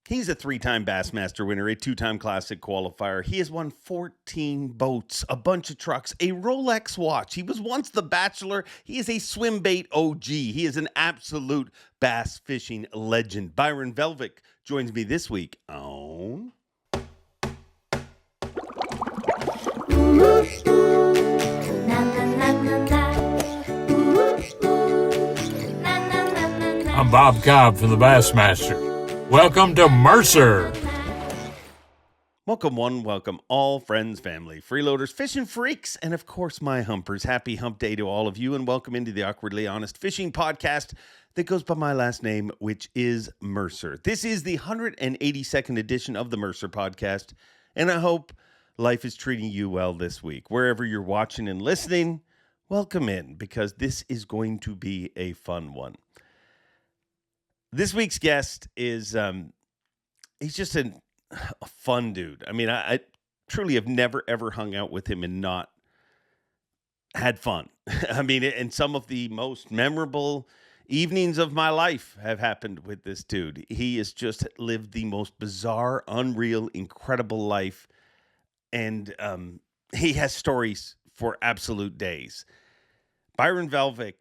He's a 3-time Bassmaster winner, a 2-time Classic qualifier. He has won 14 boats, a bunch of trucks, a Rolex watch. He was once the Bachelor. He is a swimbait OG. He is an absolute bass fishing legend. Byron Velvick joins me this week on... I'm Bob Cobb from the Bassmaster. Welcome to Mercer. Welcome one, welcome all, friends, family, freeloaders, fishing freaks, and of course my humpers. Happy hump day to all of you, and welcome into the Awkwardly Honest Fishing Podcast that goes by my last name, which is Mercer. This is the 182nd edition of the Mercer Podcast, and I hope life is treating you well this week. Wherever you're watching and listening, welcome in, because this is going to be a fun one. This week's guest is, he's just a fun dude. I mean, I truly have never, ever hung out with him and not had fun. I mean, and some of the most memorable evenings of my life have happened with this dude. He has just lived the most bizarre, unreal, incredible life. And he has stories for absolute days. Byron Velvick.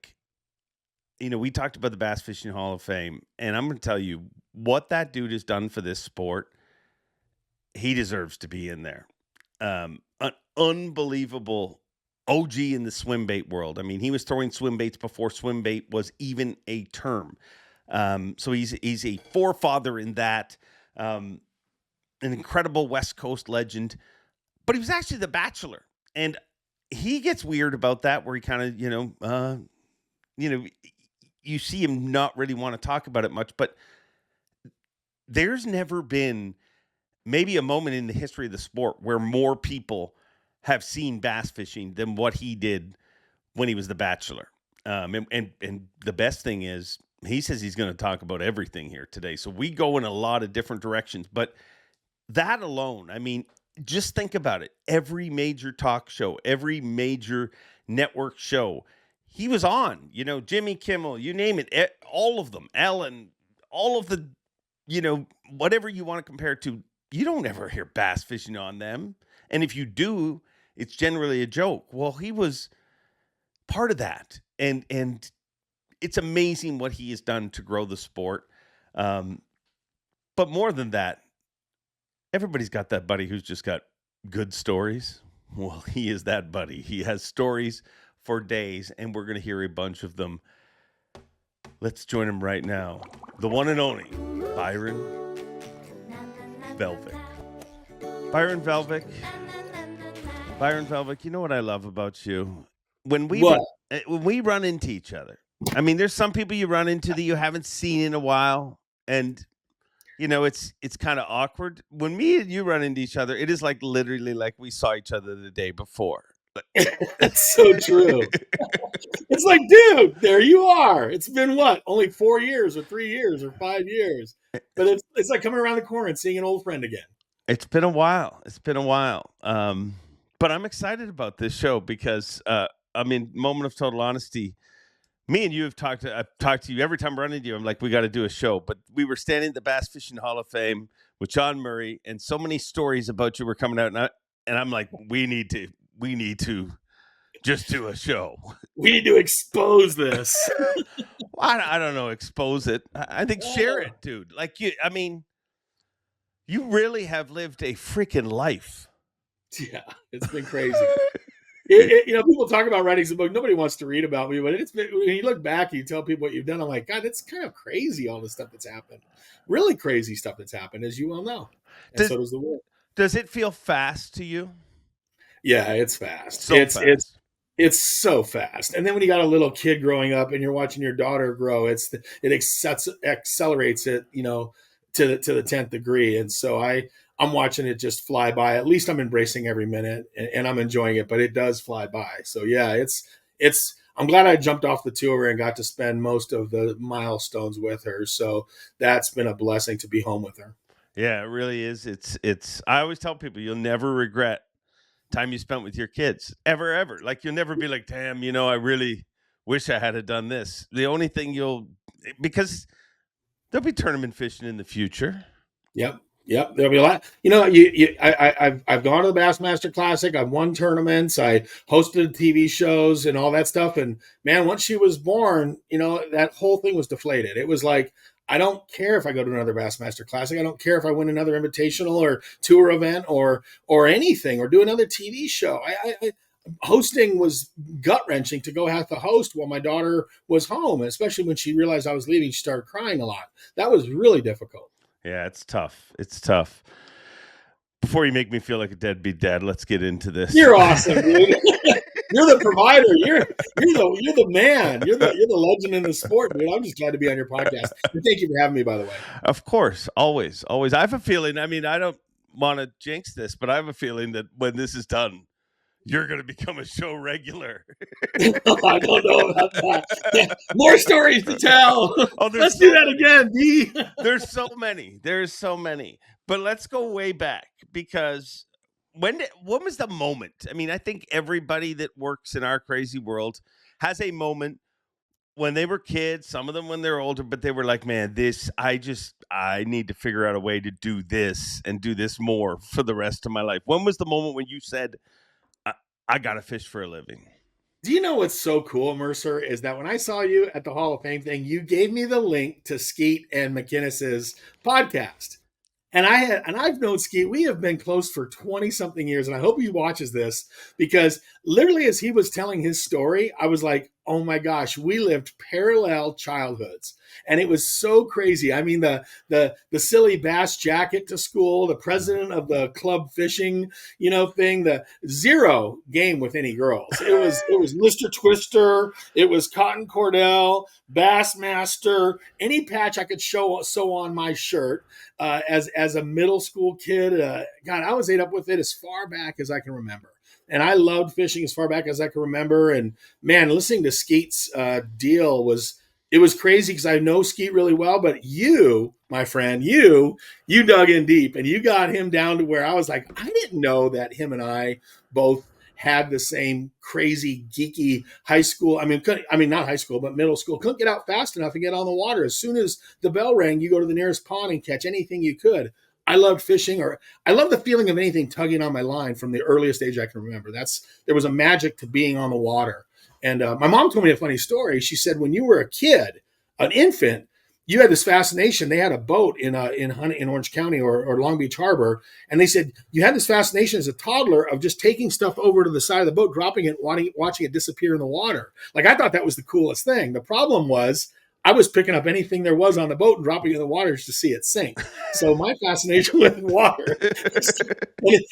You know, we talked about the Bass Fishing Hall of Fame, and I'm going to tell you what that dude has done for this sport. He deserves to be in there. An unbelievable OG in the swimbait world. I mean, he was throwing swimbaits before swimbait was even a term. So he's a forefather in that. An incredible West Coast legend. But he was actually the Bachelor. And he gets weird about that, where he kind of, you see him not really want to talk about it much, but there's never been maybe a moment in the history of the sport where more people have seen bass fishing than what he did when he was the Bachelor. And the best thing is, he says he's going to talk about everything here today. So we go in a lot of different directions, but that alone, I mean, just think about it. Every major talk show, every major network show, he was on, Jimmy Kimmel, you name it, all of them, Ellen, all of the, whatever you want to compare it to, you don't ever hear bass fishing on them. And if you do, it's generally a joke. Well, he was part of that. And it's amazing what he has done to grow the sport. But more than that, everybody's got that buddy who's just got good stories. Well, he is that buddy. He has stories for days, and we're going to hear a bunch of them. Let's join him right now. The one and only Byron Velvick. Byron Velvick. Byron Velvick, you know what I love about you? When we run into each other, I mean, there's some people you run into that you haven't seen in a while, and it's kind of awkward. When me and you run into each other, it is like literally like we saw each other the day before. That's so true. It's like, dude, there you are. It's been what? Only 4 years or 3 years or 5 years. But it's like coming around the corner and seeing an old friend again. It's been a while. But I'm excited about this show because, moment of total honesty, me and you I've talked to you every time I run into you. I'm like, we got to do a show. But we were standing at the Bass Fishing Hall of Fame with John Murray, and so many stories about you were coming out. And I'm like, we need to just do a show. We need to expose this. I don't know, expose it. I think share it, dude. Like you really have lived a freaking life. Yeah, it's been crazy. People talk about writing some book. Nobody wants to read about me, but when you look back, you tell people what you've done. I'm like, God, it's kind of crazy, all the stuff that's happened. Really crazy stuff that's happened, as you well know. And so does the world. Does it feel fast to you? Yeah, it's fast. It's so fast. And then when you got a little kid growing up and you're watching your daughter grow, it accelerates it, to the 10th degree. And so I'm watching it just fly by. At least I'm embracing every minute and I'm enjoying it, but it does fly by. So yeah, I'm glad I jumped off the tour and got to spend most of the milestones with her. So that's been a blessing to be home with her. Yeah, it really is. I always tell people you'll never regret time you spent with your kids ever. Like you'll never be like, damn, I really wish I had done this. The only thing because there'll be tournament fishing in the future. Yep. Yep. There'll be a lot. I've gone to the Bassmaster Classic. I've won tournaments. I hosted TV shows and all that stuff. And man, once she was born, that whole thing was deflated. It was like, I don't care if I go to another Bassmaster Classic. I don't care if I win another invitational or tour event or anything, or do another TV show. Hosting was gut wrenching to go have to host while my daughter was home, especially when she realized I was leaving. She started crying a lot. That was really difficult. Yeah, it's tough. It's tough. Before you make me feel like a deadbeat dad, let's get into this. You're awesome, dude. You're the provider. You're the man. You're the legend in the sport, dude. I'm just glad to be on your podcast. And thank you for having me, by the way. Of course, always. I have a feeling. I mean, I don't want to jinx this, but I have a feeling that when this is done, you're going to become a show regular. I don't know about that. Yeah, more stories to tell. Let's do that again, D. There's so many. But let's go way back, because when was the moment? I mean, I think everybody that works in our crazy world has a moment when they were kids, some of them when they're older, but they were like, man, I need to figure out a way to do this and do this more for the rest of my life. When was the moment when you said, I got to fish for a living? Do you know what's so cool, Mercer, is that when I saw you at the Hall of Fame thing, you gave me the link to Skeet and McInnes's podcast. And I've known Skeet. We have been close for 20 something years. And I hope he watches this, because literally as he was telling his story, I was like, oh my gosh, we lived parallel childhoods. And it was so crazy. I mean, the silly bass jacket to school, the president of the club fishing, thing, the zero game with any girls. It was Mr. Twister. It was Cotton Cordell, Bassmaster, any patch I could sew on my shirt as a middle school kid. God, I was ate up with it as far back as I can remember. And I loved fishing as far back as I can remember. And man, listening to Skeet's deal was crazy, because I know Skeet really well. But you, my friend, you dug in deep, and you got him down to where I was like, I didn't know that him and I both had the same crazy geeky high school. I mean, not high school, but middle school. Couldn't get out fast enough and get on the water. As soon as the bell rang, you go to the nearest pond and catch anything you could. I loved fishing, or I love the feeling of anything tugging on my line from the earliest age I can remember. There was a magic to being on the water. And my mom told me a funny story. She said, when you were a kid, an infant, you had this fascination. They had a boat in Orange County or Long Beach Harbor. And they said you had this fascination as a toddler of just taking stuff over to the side of the boat, dropping it, watching it disappear in the water. Like, I thought that was the coolest thing. The problem was, I was picking up anything there was on the boat and dropping it in the water just to see it sink. So my fascination with water,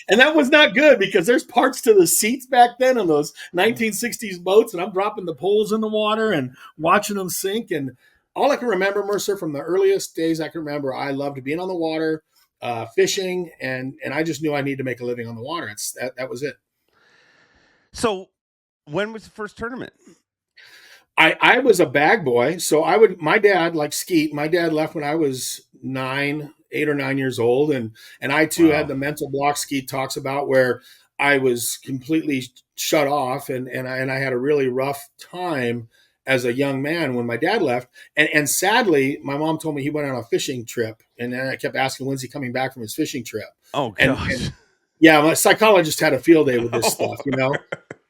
and that was not good, because there's parts to the seats back then on those 1960s boats, and I'm dropping the poles in the water and watching them sink. And all I can remember, Mercer, from the earliest days I can remember, I loved being on the water, fishing, and I just knew I needed to make a living on the water. That was it. So when was the first tournament? I was a bag boy. So my dad, like Skeet, my dad left when I was 8 or 9 years old. And I too had the mental block Skeet talks about, where I was completely shut off. And I had a really rough time as a young man when my dad left. And sadly, my mom told me he went on a fishing trip. And then I kept asking, when's he coming back from his fishing trip? Oh, gosh. And yeah, my psychologist had a field day with this stuff,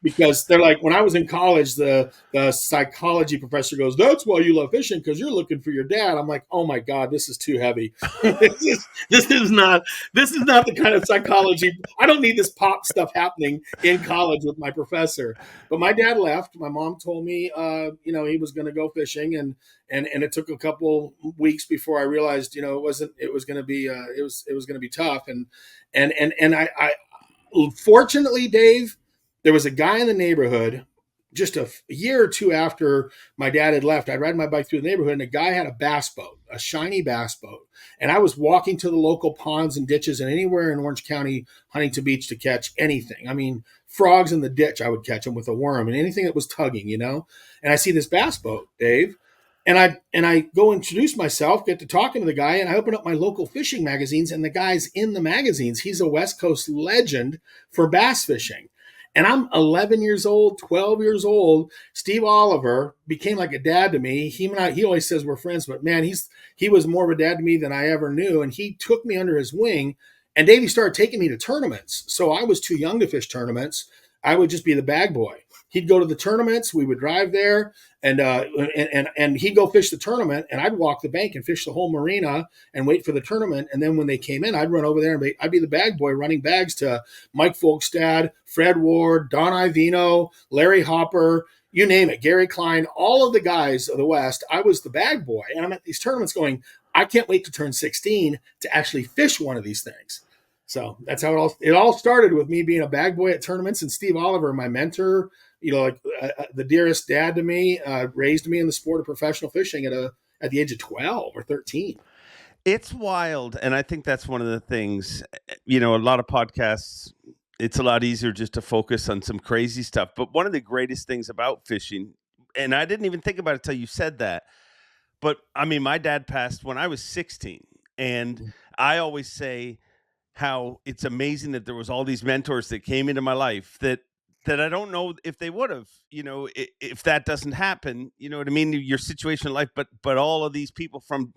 because they're like, when I was in college, the psychology professor goes, that's why you love fishing, because you're looking for your dad. I'm like, oh my God, this is too heavy. This is not the kind of psychology. I don't need this pop stuff happening in college with my professor. But my dad left. My mom told me, he was going to go fishing, and it took a couple weeks before I realized, it was going to be tough. And I fortunately, Dave, there was a guy in the neighborhood just a year or two after my dad had left. I'd ride my bike through the neighborhood, and a guy had a bass boat, a shiny bass boat. And I was walking to the local ponds and ditches and anywhere in Orange County, Huntington Beach, to catch anything. I mean, frogs in the ditch, I would catch them with a worm, and anything that was tugging, And I see this bass boat, Dave. And I go introduce myself, get to talking to the guy, and I open up my local fishing magazines, and the guy's in the magazines. He's a West Coast legend for bass fishing. And I'm 11 years old, 12 years old. Steve Oliver became like a dad to me. He always says we're friends, but man, he was more of a dad to me than I ever knew. And he took me under his wing. And Davey started taking me to tournaments. So I was too young to fish tournaments. I would just be the bag boy. He'd go to the tournaments. We would drive there, and he'd go fish the tournament, and I'd walk the bank and fish the whole marina and wait for the tournament. And then when they came in, I'd run over there and I'd be the bag boy running bags to Mike Folkstad, Fred Ward, Don Ivino, Larry Hopper, you name it, Gary Klein, all of the guys of the West. I was the bag boy, and I'm at these tournaments going, I can't wait to turn 16 to actually fish one of these things. So that's how it all started, with me being a bag boy at tournaments, and Steve Oliver, my mentor, the dearest dad to me, raised me in the sport of professional fishing at the age of 12 or 13. It's wild. And I think that's one of the things, a lot of podcasts, it's a lot easier just to focus on some crazy stuff. But one of the greatest things about fishing, and I didn't even think about it till you said that, but I mean, my dad passed when I was 16. And I always say how it's amazing that there was all these mentors that came into my life that I don't know if they would have, if that doesn't happen, you know what I mean? Your situation in life, but all of these people from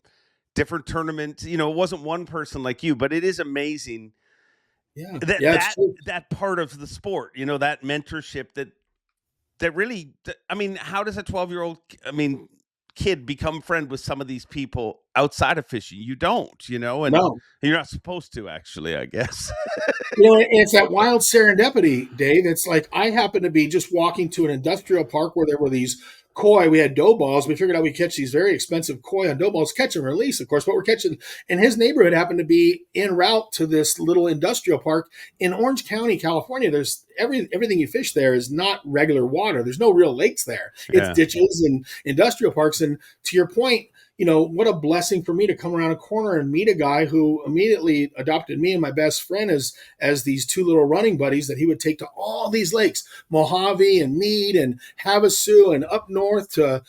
different tournaments, it wasn't one person like you, but it is amazing. Yeah. That part of the sport, that mentorship that really, I mean, how does a 12-year-old, kid become friend with some of these people outside of fishing? You don't, and No. you're not supposed to, actually, I guess. It's that wild serendipity, Dave. It's like I happened to be just walking to an industrial park where there were these koi. We had dough balls. We figured out we catch these very expensive koi on dough balls, catch and release, of course. But we're catching, and his neighborhood happened to be en route to this little industrial park in Orange County, California. There's everything you fish there is not regular water. There's no real lakes there. It's ditches and industrial parks. And to your point, what a blessing for me to come around a corner and meet a guy who immediately adopted me and my best friend as these two little running buddies that he would take to all these lakes, Mojave and Mead and Havasu, and up north to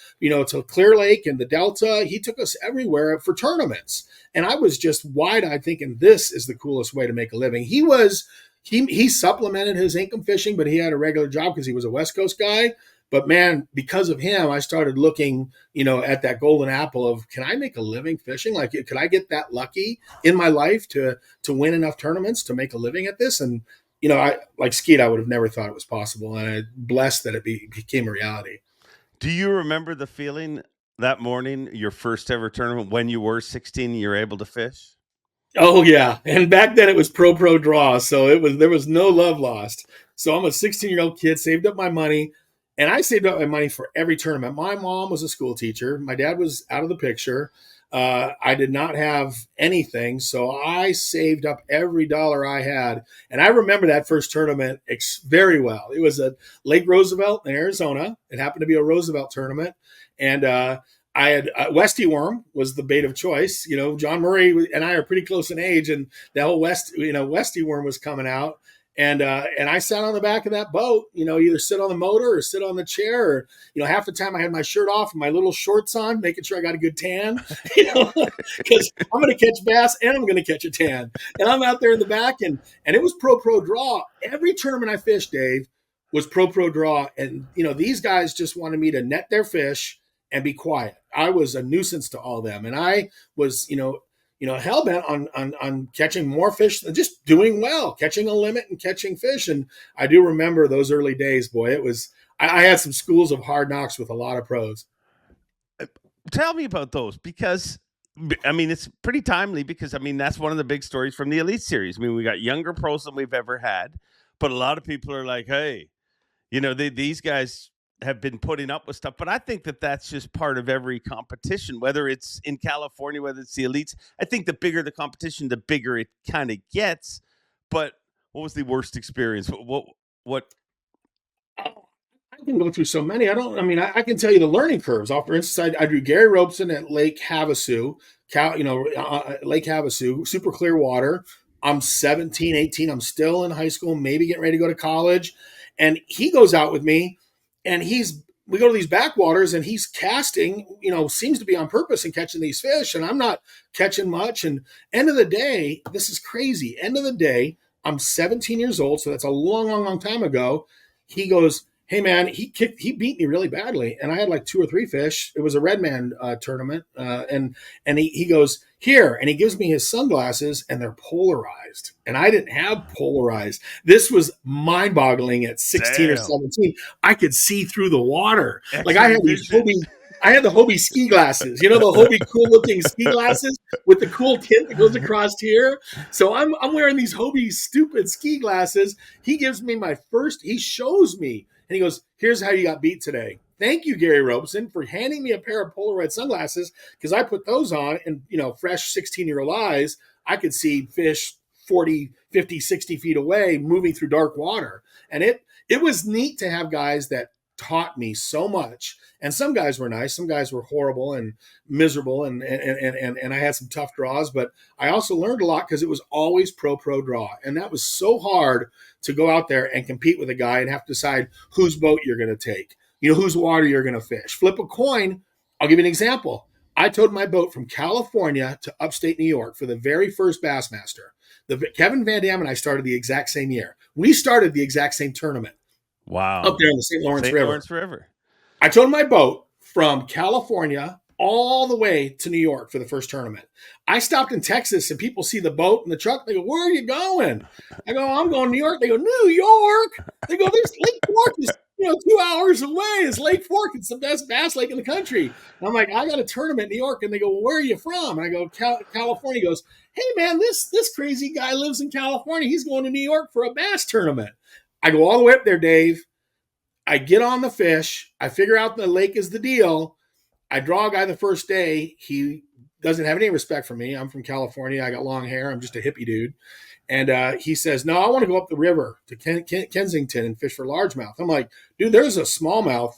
Clear Lake and the Delta. He took us everywhere for tournaments. And I was just wide-eyed thinking this is the coolest way to make a living. He supplemented his income fishing, but he had a regular job because he was a West Coast guy. But man, because of him, I started looking, at that golden apple of, can I make a living fishing? Like, could I get that lucky in my life to win enough tournaments to make a living at this? And, I like Skeet, I would have never thought it was possible. And I'm blessed that it became a reality. Do you remember the feeling that morning, your first ever tournament, when you were 16, you were able to fish? Oh yeah. And back then it was pro draw. So there was no love lost. So I'm a 16-year-old kid, saved up my money. And I saved up my money for every tournament. My mom was a school teacher. My dad was out of the picture. I did not have anything. So I saved up every dollar I had. And I remember that first tournament very well. It was at Lake Roosevelt in Arizona. It happened to be a Roosevelt tournament. And I had Westy worm was the bait of choice. John Murray and I are pretty close in age. And the whole Westy worm was coming out. And I sat on the back of that boat, either sit on the motor or sit on the chair, or, half the time I had my shirt off and my little shorts on, making sure I got a good tan, because I'm going to catch bass and I'm going to catch a tan. And I'm out there in the back, and it was pro draw. Every tournament I fished, Dave, was pro draw. And, these guys just wanted me to net their fish and be quiet. I was a nuisance to all of them. And I was, hell-bent on catching more fish than just doing well, catching a limit and catching fish. And I do remember those early days, boy. It was, I had some schools of hard knocks with a lot of pros. Tell me about those, because, it's pretty timely, because, that's one of the big stories from the Elite Series. We got younger pros than we've ever had, but a lot of people are like, hey, these guys have been putting up with stuff. But I think that that's just part of every competition, whether it's in California, whether it's the elites. I think the bigger the competition, the bigger it kind of gets. But what was the worst experience? What? I can go through so many. I can tell you the learning curves. For instance, I drew Gary Robeson at Lake Havasu, Lake Havasu, super clear water. I'm 17, 18. I'm still in high school, maybe getting ready to go to college. And he goes out with me, and we go to these backwaters, and he's casting, seems to be on purpose and catching these fish, and I'm not catching much. And end of the day, this is crazy. End of the day, I'm 17 years old, so that's a long, long, long time ago. He goes, hey man, he beat me really badly, and I had like 2 or 3 fish. It was a red man tournament, and he goes here, and he gives me his sunglasses, and they're polarized, and I didn't have polarized. This was mind-boggling at 16 or 17. I could see through the water. Like I had these I had the Hobie ski glasses, the Hobie cool looking ski glasses with the cool tint that goes across here. So I'm wearing these Hobie stupid ski glasses. He gives me he shows me, and he goes, here's how you got beat today. Thank you, Gary Robeson, for handing me a pair of Polaroid sunglasses, because I put those on and, fresh 16-year-old eyes, I could see fish 40, 50, 60 feet away moving through dark water. And it was neat to have guys that taught me so much. And some guys were nice, some guys were horrible and miserable, and I had some tough draws, but I also learned a lot because it was always pro draw. And that was so hard to go out there and compete with a guy and have to decide whose boat you're going to take, whose water you're going to fish. Flip a coin. I'll give you an example. I towed my boat from California to upstate New York for the very first Bassmaster. Kevin Van Dam and I started the exact same year. We started the exact same tournament. Wow. Up there in the St. Lawrence River. Lawrence River. I towed my boat from California all the way to New York for the first tournament. I stopped in Texas, and people see the boat and the truck. They go, where are you going? I go, I'm going to New York. They go, New York? They go, there's Lake Fork is 2 hours away. It's Lake Fork. It's the best bass lake in the country. And I'm like, I got a tournament in New York. And they go, well, where are you from? And I go, California. He goes, hey man, this crazy guy lives in California. He's going to New York for a bass tournament. I go all the way up there, Dave. I get on the fish. I figure out the lake is the deal. I draw a guy the first day. He doesn't have any respect for me. I'm from California. I got long hair. I'm just a hippie dude. And he says, no, I want to go up the river to Kensington and fish for largemouth. I'm like, dude, there's a smallmouth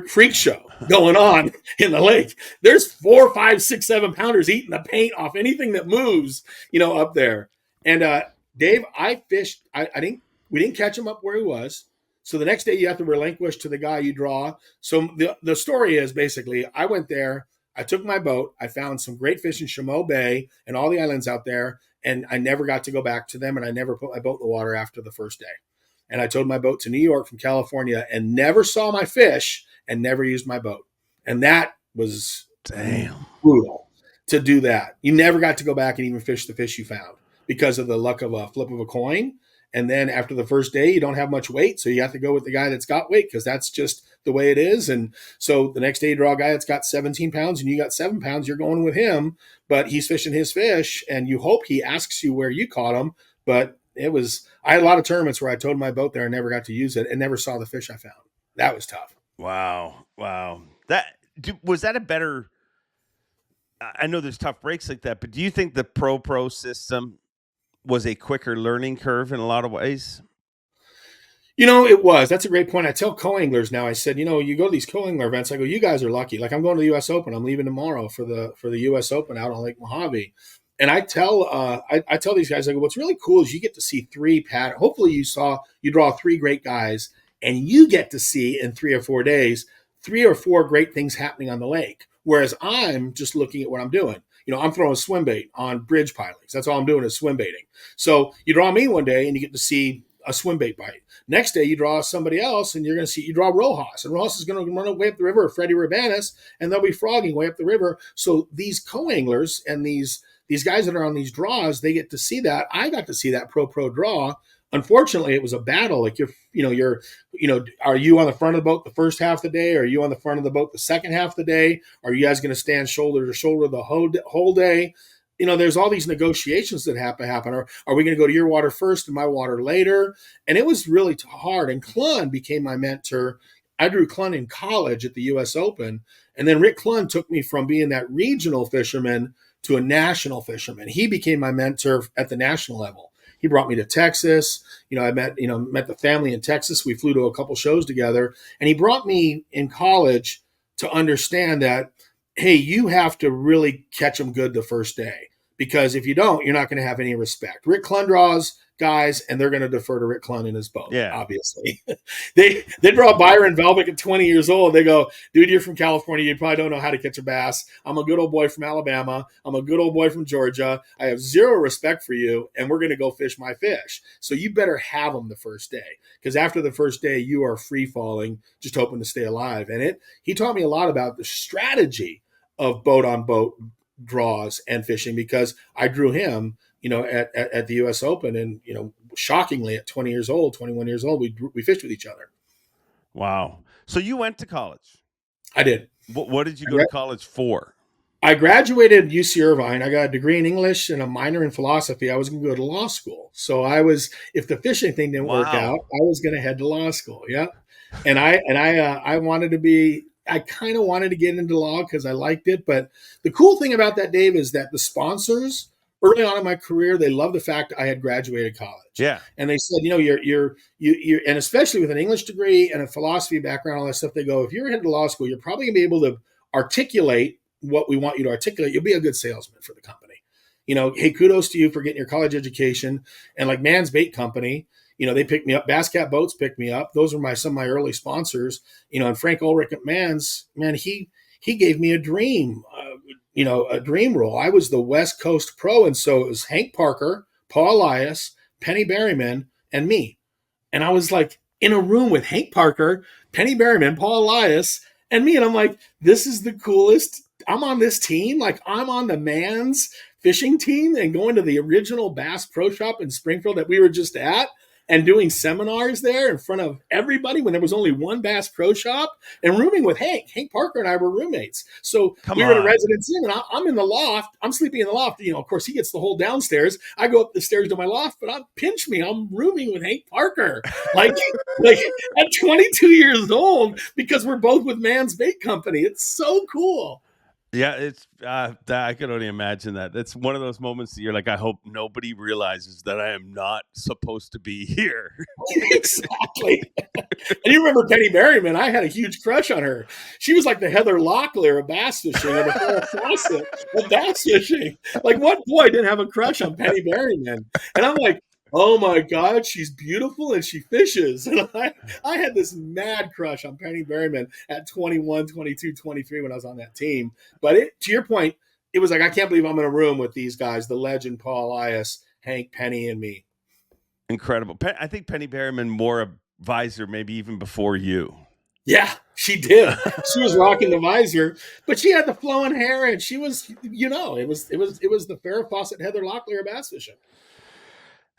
freak show going on in the lake. There's 4, 5, 6, 7 pounders eating the paint off anything that moves, up there. And Dave, I fished. We didn't catch him up where he was. So the next day you have to relinquish to the guy you draw. So the story is basically I went there, I took my boat, I found some great fish in Chameau Bay and all the islands out there, and I never got to go back to them, and I never put my boat in the water after the first day. And I towed my boat to New York from California and never saw my fish and never used my boat. And that was brutal to do that. You never got to go back and even fish the fish you found because of the luck of a flip of a coin. And then after the first day, you don't have much weight. So you have to go with the guy that's got weight because that's just the way it is. And so the next day you draw a guy that's got 17 pounds and you got 7 pounds, you're going with him, but he's fishing his fish and you hope he asks you where you caught him. But I had a lot of tournaments where I towed my boat there and never got to use it and never saw the fish I found. That was tough. Wow. Was that a better, I know there's tough breaks like that, but do you think the pro system was a quicker learning curve in a lot of ways? It was. That's a great point. I tell co-anglers now, I said, you go to these co-angler events, I go, you guys are lucky. Like I'm going to the U.S. Open. I'm leaving tomorrow for the U.S. Open out on Lake Mojave. And I tell I tell these guys, I go, what's really cool is you get to see 3 patterns. Hopefully you draw 3 great guys and you get to see in 3 or 4 days, 3 or 4 great things happening on the lake. Whereas I'm just looking at what I'm doing. I'm throwing swim bait on bridge pilings. That's all I'm doing is swim baiting. So you draw me one day and you get to see a swim bait bite. Next day you draw somebody else and you draw Rojas. And Rojas is going to run way up the river, or Freddie Rabanus, and they'll be frogging way up the river. So these co-anglers and these guys that are on these draws, they get to see that. I got to see that pro draw. Unfortunately, it was a battle. Like are you on the front of the boat the first half of the day? Are you on the front of the boat the second half of the day? Are you guys going to stand shoulder to shoulder the whole day? There's all these negotiations that have to happen. Are we going to go to your water first and my water later? And it was really hard. And Clun became my mentor. I drew Clun in college at the U.S. Open. And then Rick Clun took me from being that regional fisherman to a national fisherman. He became my mentor at the national level. He brought me to Texas. I met the family in Texas. We flew to a couple shows together. And he brought me in college to understand that, hey, you have to really catch them good the first day. because if you don't, you're not going to have any respect. Rick Clunn draws guys, and they're going to defer to Rick Clunn in his boat. Yeah. Obviously, they draw Byron Velvick at 20 years old. They go, dude, you're from California. You probably don't know how to catch a bass. I'm a good old boy from Alabama. I'm a good old boy from Georgia. I have zero respect for you, and we're going to go fish my fish. So you better have them the first day, because after the first day, you are free falling, just hoping to stay alive. And he taught me a lot about the strategy of boat on boat draws and fishing, because I drew him, at the U.S. Open, and shockingly, at 20 years old, 21 years old, we fished with each other. Wow! So you went to college? I did. What did you go to college for? I graduated UC Irvine. I got a degree in English and a minor in philosophy. I was going to go to law school. So if the fishing thing didn't work out, I was going to head to law school. Yeah, and I wanted to be. I kind of wanted to get into law because I liked it. But the cool thing about that, Dave, is that the sponsors early on in my career, they loved the fact I had graduated college. Yeah. And they said, you're, and especially with an English degree and a philosophy background, all that stuff, they go, if you're headed to law school, you're probably gonna be able to articulate what we want you to articulate. You'll be a good salesman for the company. Hey, kudos to you for getting your college education. And like Man's Bait Company, they picked me up. Bass Cat Boats picked me up. Those were some of my early sponsors. And Frank Ulrich at Man's, man, he gave me a dream. A dream role. I was the West Coast pro. And so it was Hank Parker, Paul Elias, Penny Berryman, and me. And I was like in a room with Hank Parker, Penny Berryman, Paul Elias, and me. And I'm like, this is the coolest. I'm on this team. Like, I'm on the Man's fishing team and going to the original Bass Pro Shop in Springfield that we were just at, and doing seminars there in front of everybody when there was only one Bass Pro Shop, and rooming with Hank. Hank Parker and I were roommates. So we were at a Residence Inn, and I'm in the loft. I'm sleeping in the loft. Of course, he gets the whole downstairs. I go up the stairs to my loft, but pinch me. I'm rooming with Hank Parker, like at 22 years old, because we're both with Man's Bait Company. It's so cool. Yeah, it's I can only imagine that. It's one of those moments that you're like, I hope nobody realizes that I am not supposed to be here. Exactly. And you remember Penny Berryman? I had a huge crush on her. She was like the Heather Locklear of bass fishing, or the Farrah Fawcett of bass fishing. Like, what boy didn't have a crush on Penny Berryman? And I'm like, oh my God, she's beautiful and she fishes. And I had this mad crush on Penny Berryman at 21, 22, 23 when I was on that team. But to your point, it was like, I can't believe I'm in a room with these guys, the legend Paul Elias, Hank, Penny, and me. Incredible. I think Penny Berryman wore a visor maybe even before you. Yeah, she did. She was rocking the visor, but she had the flowing hair, and she was, it was the Farrah Fawcett, Heather Locklear bass fishing.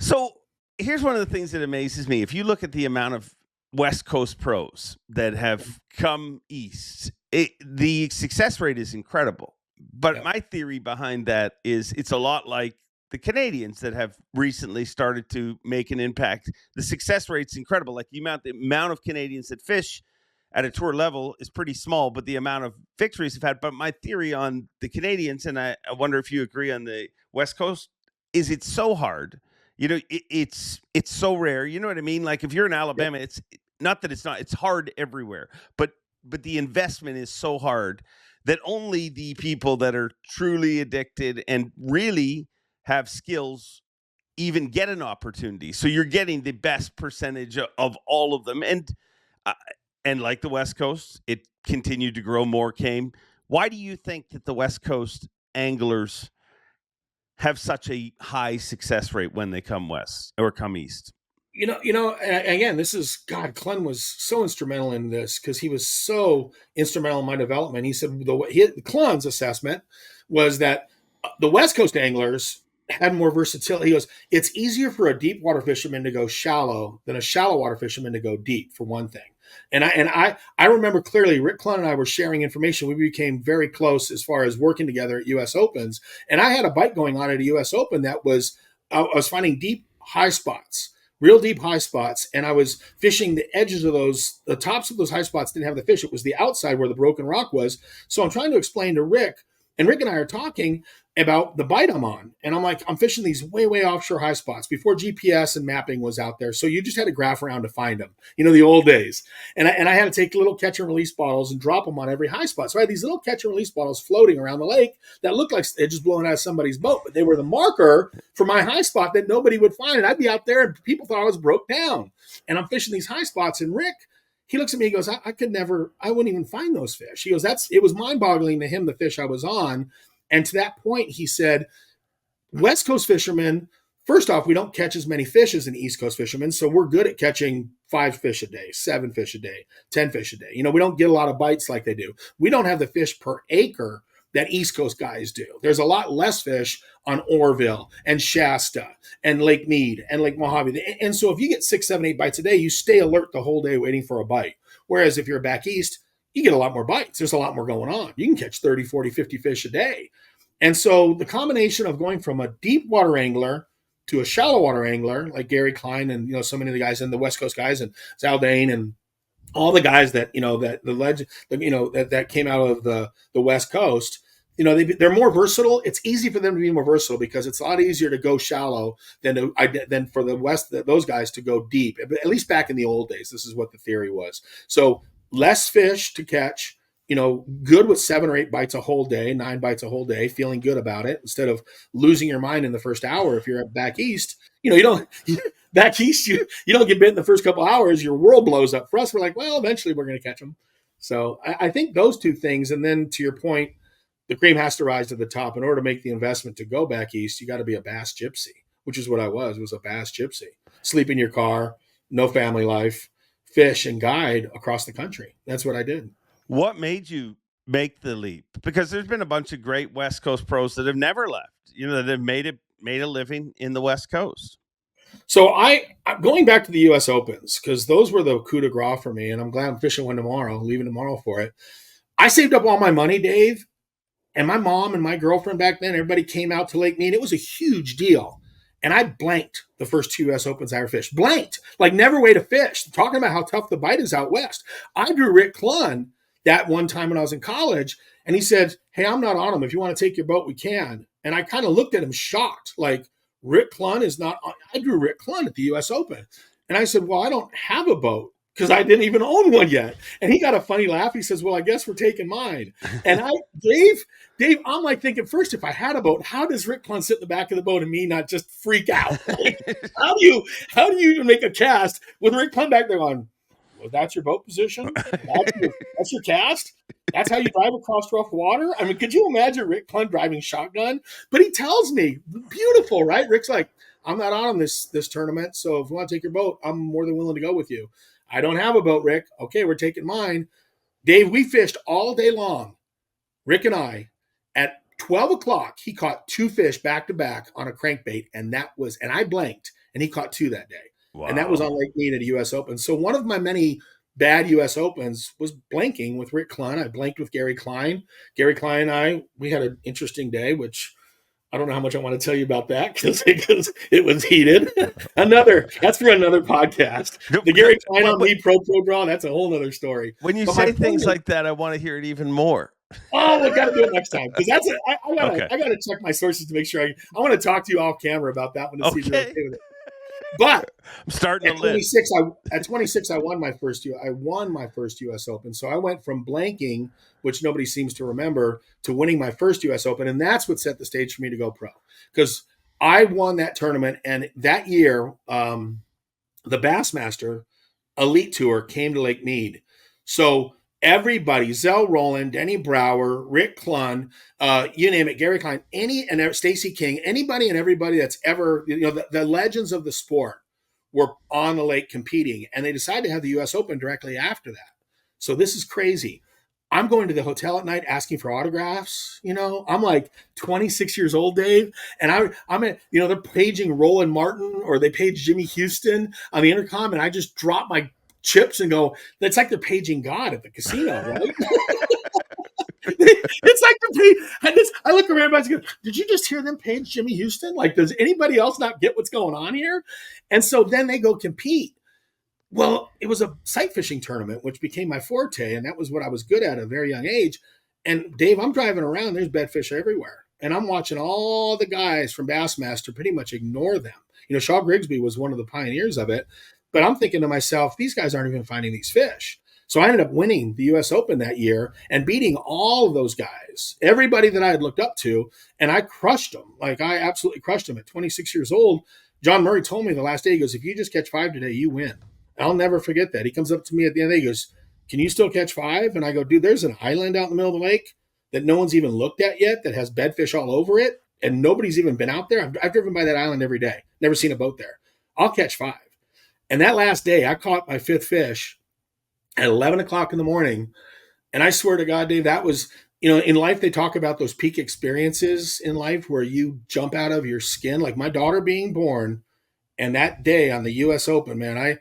So here's one of the things that amazes me. If you look at the amount of West Coast pros that have come east, the success rate is incredible. But my theory behind that is it's a lot like the Canadians that have recently started to make an impact. The success rate's incredible. Like the amount of Canadians that fish at a tour level is pretty small, but the amount of victories they've had. But my theory on the Canadians, and I wonder if you agree on the West Coast, is it's so hard. It's so rare. You know what I mean? Like if you're in Alabama, it's not that it's hard everywhere, but the investment is so hard that only the people that are truly addicted and really have skills even get an opportunity. So you're getting the best percentage of all of them. And like the West Coast, it continued to grow, more came. Why do you think that the West Coast anglers have such a high success rate when they come west or come east? Again, this is, God, Clunn was so instrumental in this because he was so instrumental in my development. He said Clunn's assessment was that the West Coast anglers had more versatility. He goes, it's easier for a deep water fisherman to go shallow than a shallow water fisherman to go deep, for one thing. And I remember clearly Rick Clunn and I were sharing information. We became very close as far as working together at U.S. Opens. And I had a bite going on at a U.S. Open that was, I was finding deep high spots, real deep high spots. And I was fishing the edges of the tops of those high spots didn't have the fish. It was the outside where the broken rock was. So I'm trying to explain to Rick, and Rick and I are talking, about the bite I'm on. And I'm like, I'm fishing these way, way offshore high spots before GPS and mapping was out there. So you just had to graph around to find them, the old days. And I had to take little catch and release bottles and drop them on every high spot. So I had these little catch and release bottles floating around the lake that looked like they're just blowing out of somebody's boat, but they were the marker for my high spot that nobody would find. And I'd be out there and people thought I was broke down. And I'm fishing these high spots. And Rick, he looks at me, he goes, I wouldn't even find those fish. He goes, it was mind boggling to him, the fish I was on. And to that point, he said, West Coast fishermen, first off, we don't catch as many fish as an East Coast fisherman. So we're good at catching 5 fish a day, 7 fish a day, 10 fish a day. We don't get a lot of bites like they do. We don't have the fish per acre that East Coast guys do. There's a lot less fish on Oroville and Shasta and Lake Mead and Lake Mojave. And so if you get 6, 7, 8 bites a day, you stay alert the whole day waiting for a bite. Whereas if you're back east, you get a lot more bites. There's a lot more going on. You can catch 30, 40, 50 fish a day. And so the combination of going from a deep water angler to a shallow water angler, like Gary Klein and, so many of the guys and the West Coast guys and Zaldane and all the guys that, that the legend, that came out of the West Coast, they're more versatile. It's easy for them to be more versatile because it's a lot easier to go shallow than for the West, those guys to go deep. At least back in the old days, this is what the theory was. So less fish to catch, good with 7 or 8 bites a whole day, 9 bites a whole day, feeling good about it instead of losing your mind in the first hour. If you're back east, you don't back east, you don't get bit in the first couple hours. Your world blows up. For us, we're like, well, eventually we're going to catch them. So I think those two things. And then to your point, the cream has to rise to the top. In order to make the investment to go back east, you got to be a bass gypsy, which is what I was a bass gypsy. Sleep in your car, no family life, fish and guide across the country. That's what I did. What made you make the leap? Because there's been a bunch of great West Coast pros that have never left, that have made a living in the West Coast. So I'm going back to the U.S. Opens because those were the coup de grace for me, and I'm glad I'm fishing one tomorrow, leaving tomorrow for it. I saved up all my money, Dave, and my mom and my girlfriend back then, everybody came out to Lake Mead. It was a huge deal. And I blanked the first 2 U.S. Opens I ever fished. Blanked. Like never way to fish. Talking about how tough the bite is out west. I drew Rick Clunn that one time when I was in college, and he said, hey, I'm not on him. If you want to take your boat, we can. And I kind of looked at him shocked, like, Rick Clunn is not on. I drew Rick Clunn at the U.S. Open. And I said, well, I don't have a boat because I didn't even own one yet. And he got a funny laugh. He says, well, I guess we're taking mine. And Dave, I'm like thinking, first, if I had a boat, how does Rick Clunn sit in the back of the boat and me not just freak out? Like, how do you even make a cast with Rick Clunn back there on? Well, that's your boat position? That's your cast? That's how you drive across rough water? I mean, could you imagine Rick Clunn driving shotgun? But he tells me, beautiful, right? Rick's like, I'm not on this tournament, so if you want to take your boat, I'm more than willing to go with you. I don't have a boat, Rick. Okay, we're taking mine. Dave, we fished all day long, Rick and I. At 12 o'clock, he caught 2 fish back-to-back on a crankbait, and I blanked, and he caught 2 that day. Wow. And that was on Lake Mead at a U.S. Open. So one of my many bad U.S. Opens was blanking with Rick Clunn. I blanked with Gary Klein. Gary Klein and I, we had an interesting day, which I don't know how much I want to tell you about that because it was heated. That's for another podcast. The Gary Klein on me pro draw, that's a whole other story. When you say things like that, I want to hear it even more. Oh, we got to do it next time because I got to check my sources to make sure I want to talk to you off camera about that one to see if you're okay with it. But I'm starting at 26, at 26, I won my first U.S. Open. So I went from blanking, which nobody seems to remember, to winning my first U.S. Open, and that's what set the stage for me to go pro. Because I won that tournament, and that year, the Bassmaster Elite Tour came to Lake Mead. So everybody, Zell Rowland, Denny Brower, Rick Clunn, you name it, Gary Klein, and Stacy King, anybody and everybody that's ever, the legends of the sport were on the lake competing, and they decided to have the U.S. Open directly after that. So this is crazy. I'm going to the hotel at night asking for autographs. I'm like 26 years old, Dave, and I'm at, they're paging Roland Martin or they page Jimmy Houston on the intercom, and I just drop my chips and go, it's like they're paging God at the casino, right? It's like I look around and go, did you just hear them page Jimmy Houston? Like, does anybody else not get what's going on here? And so then they go compete. Well, it was a sight fishing tournament, which became my forte, and that was what I was good at a very young age. And Dave, I'm driving around, there's bedfish everywhere. and I'm watching all the guys from Bassmaster pretty much ignore them. Shaw Grigsby was one of the pioneers of it, but I'm thinking to myself, these guys aren't even finding these fish. So I ended up winning the U.S. Open that year and beating all of those guys, everybody that I had looked up to, and I crushed them. Like, I absolutely crushed them at 26 years old. John Murray told me the last day, he goes, if you just catch 5 today, you win. I'll never forget that. He comes up to me at the end of the day, he goes, can you still catch 5? And I go, dude, there's an island out in the middle of the lake that no one's even looked at yet that has bedfish all over it, and nobody's even been out there. I've driven by that island every day. Never seen a boat there. I'll catch 5. And that last day, I caught my 5th fish at 11 o'clock in the morning. And I swear to God, Dave, that was, in life, they talk about those peak experiences in life where you jump out of your skin, like my daughter being born. And that day on the U.S. Open, man,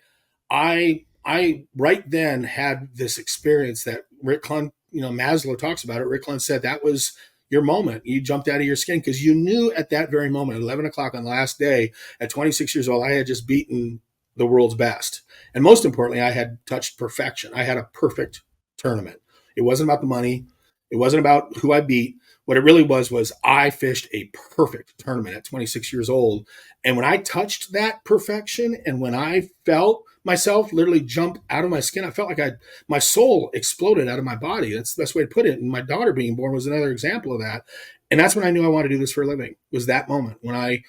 I right then had this experience that Rick Clunn, Maslow talks about it. Rick Clunn said that was your moment. You jumped out of your skin because you knew at that very moment, at 11 o'clock on the last day, at 26 years old, I had just beaten the world's best. And most importantly, I had touched perfection. I had a perfect tournament. It wasn't about the money. It wasn't about who I beat. What it really was I fished a perfect tournament at 26 years old. And when I touched that perfection and when I felt myself literally jump out of my skin, I felt like my soul exploded out of my body. That's the best way to put it. And my daughter being born was another example of that. And that's when I knew I wanted to do this for a living, was that moment when I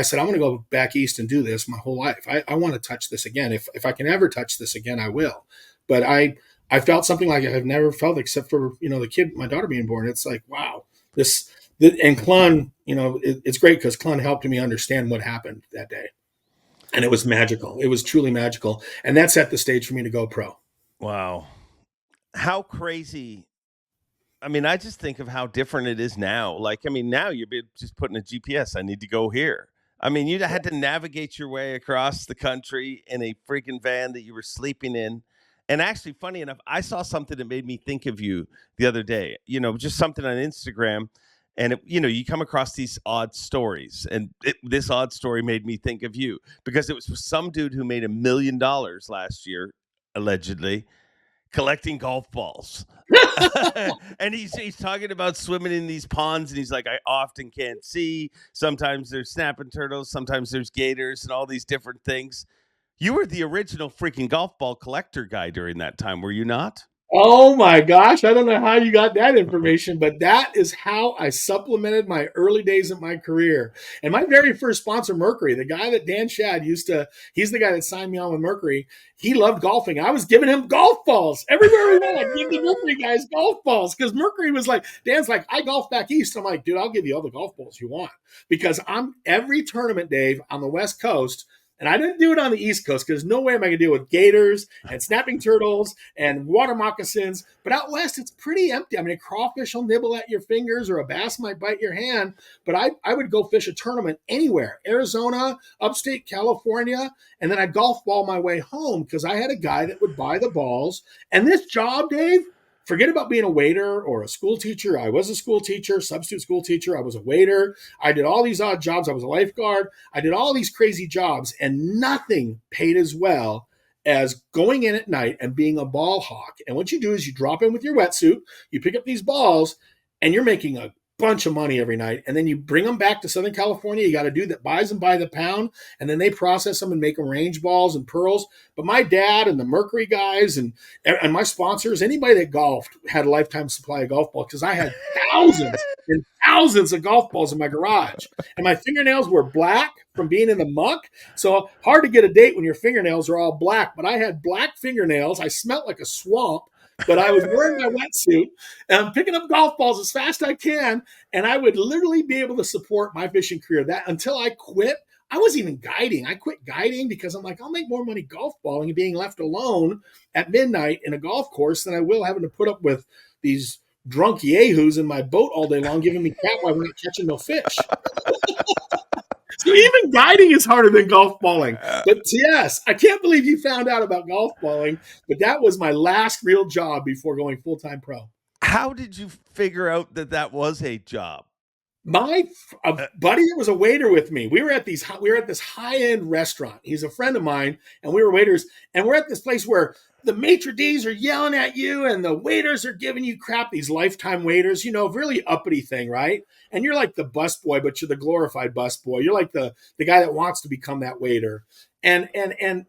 said, I'm going to go back east and do this my whole life. I want to touch this again. If I can ever touch this again, I will. But I felt something like I have never felt except for, the kid, my daughter being born. It's like, wow, and Clunn, it's great because Clunn helped me understand what happened that day. And it was magical. It was truly magical. And that set the stage for me to go pro. Wow. How crazy. I mean, I just think of how different it is now. Now you're just putting a GPS. I need to go here. I mean, you had to navigate your way across the country in a freaking van that you were sleeping in. And actually, funny enough, I saw something that made me think of you the other day, just something on Instagram. And, you come across these odd stories. And this odd story made me think of you because it was some dude who made $1 million last year, allegedly, collecting golf balls. And he's talking about swimming in these ponds. And he's like, I often can't see. Sometimes there's snapping turtles. Sometimes there's gators and all these different things. You were the original freaking golf ball collector guy during that time, were you not? Oh my gosh, I don't know how you got that information, but that is how I supplemented my early days of my career. And my very first sponsor, Mercury, the guy that Dan Shad he's the guy that signed me on with Mercury. He loved golfing. I was giving him golf balls. Everywhere we went, I'd give the Mercury guys golf balls because Mercury was like, Dan's like, I golf back east. I'm like, dude, I'll give you all the golf balls you want because I'm every tournament, Dave, on the West Coast. And I didn't do it on the East Coast because no way am I going to deal with gators and snapping turtles and water moccasins. But out West, it's pretty empty. I mean, a crawfish will nibble at your fingers or a bass might bite your hand. But I would go fish a tournament anywhere, Arizona, upstate California, and then I'd golf ball my way home because I had a guy that would buy the balls. And this job, Dave, forget about being a waiter or a school teacher. I was a school teacher, substitute school teacher. I was a waiter. I did all these odd jobs. I was a lifeguard. I did all these crazy jobs, and nothing paid as well as going in at night and being a ball hawk. And what you do is you drop in with your wetsuit, you pick up these balls, and you're making a bunch of money every night. And then you bring them back to Southern California. You got a dude that buys them by the pound, and then they process them and make them range balls and pearls. But my dad and the Mercury guys and my sponsors, anybody that golfed had a lifetime supply of golf balls because I had thousands and thousands of golf balls in my garage. And my fingernails were black from being in the muck. So hard to get a date when your fingernails are all black. But I had black fingernails. I smelled like a swamp. But I was wearing my wetsuit and I'm picking up golf balls as fast as I can. And I would literally be able to support my fishing career that until I quit. I wasn't even guiding. I quit guiding because I'm like, I'll make more money golf balling and being left alone at midnight in a golf course than I will having to put up with these drunk yahoos in my boat all day long giving me crap while we're not catching no fish. So even guiding is harder than golf balling. But yes, I can't believe you found out about golf balling, but that was my last real job before going full-time pro. How did you figure out that was a job? My buddy that was a waiter with me, we were at this high-end restaurant. He's a friend of mine, and we were waiters. And we're at this place where the maitre d's are yelling at you and the waiters are giving you crap, these lifetime waiters, really uppity thing, right? And you're like the bus boy, but you're the glorified bus boy. You're like the guy that wants to become that waiter. And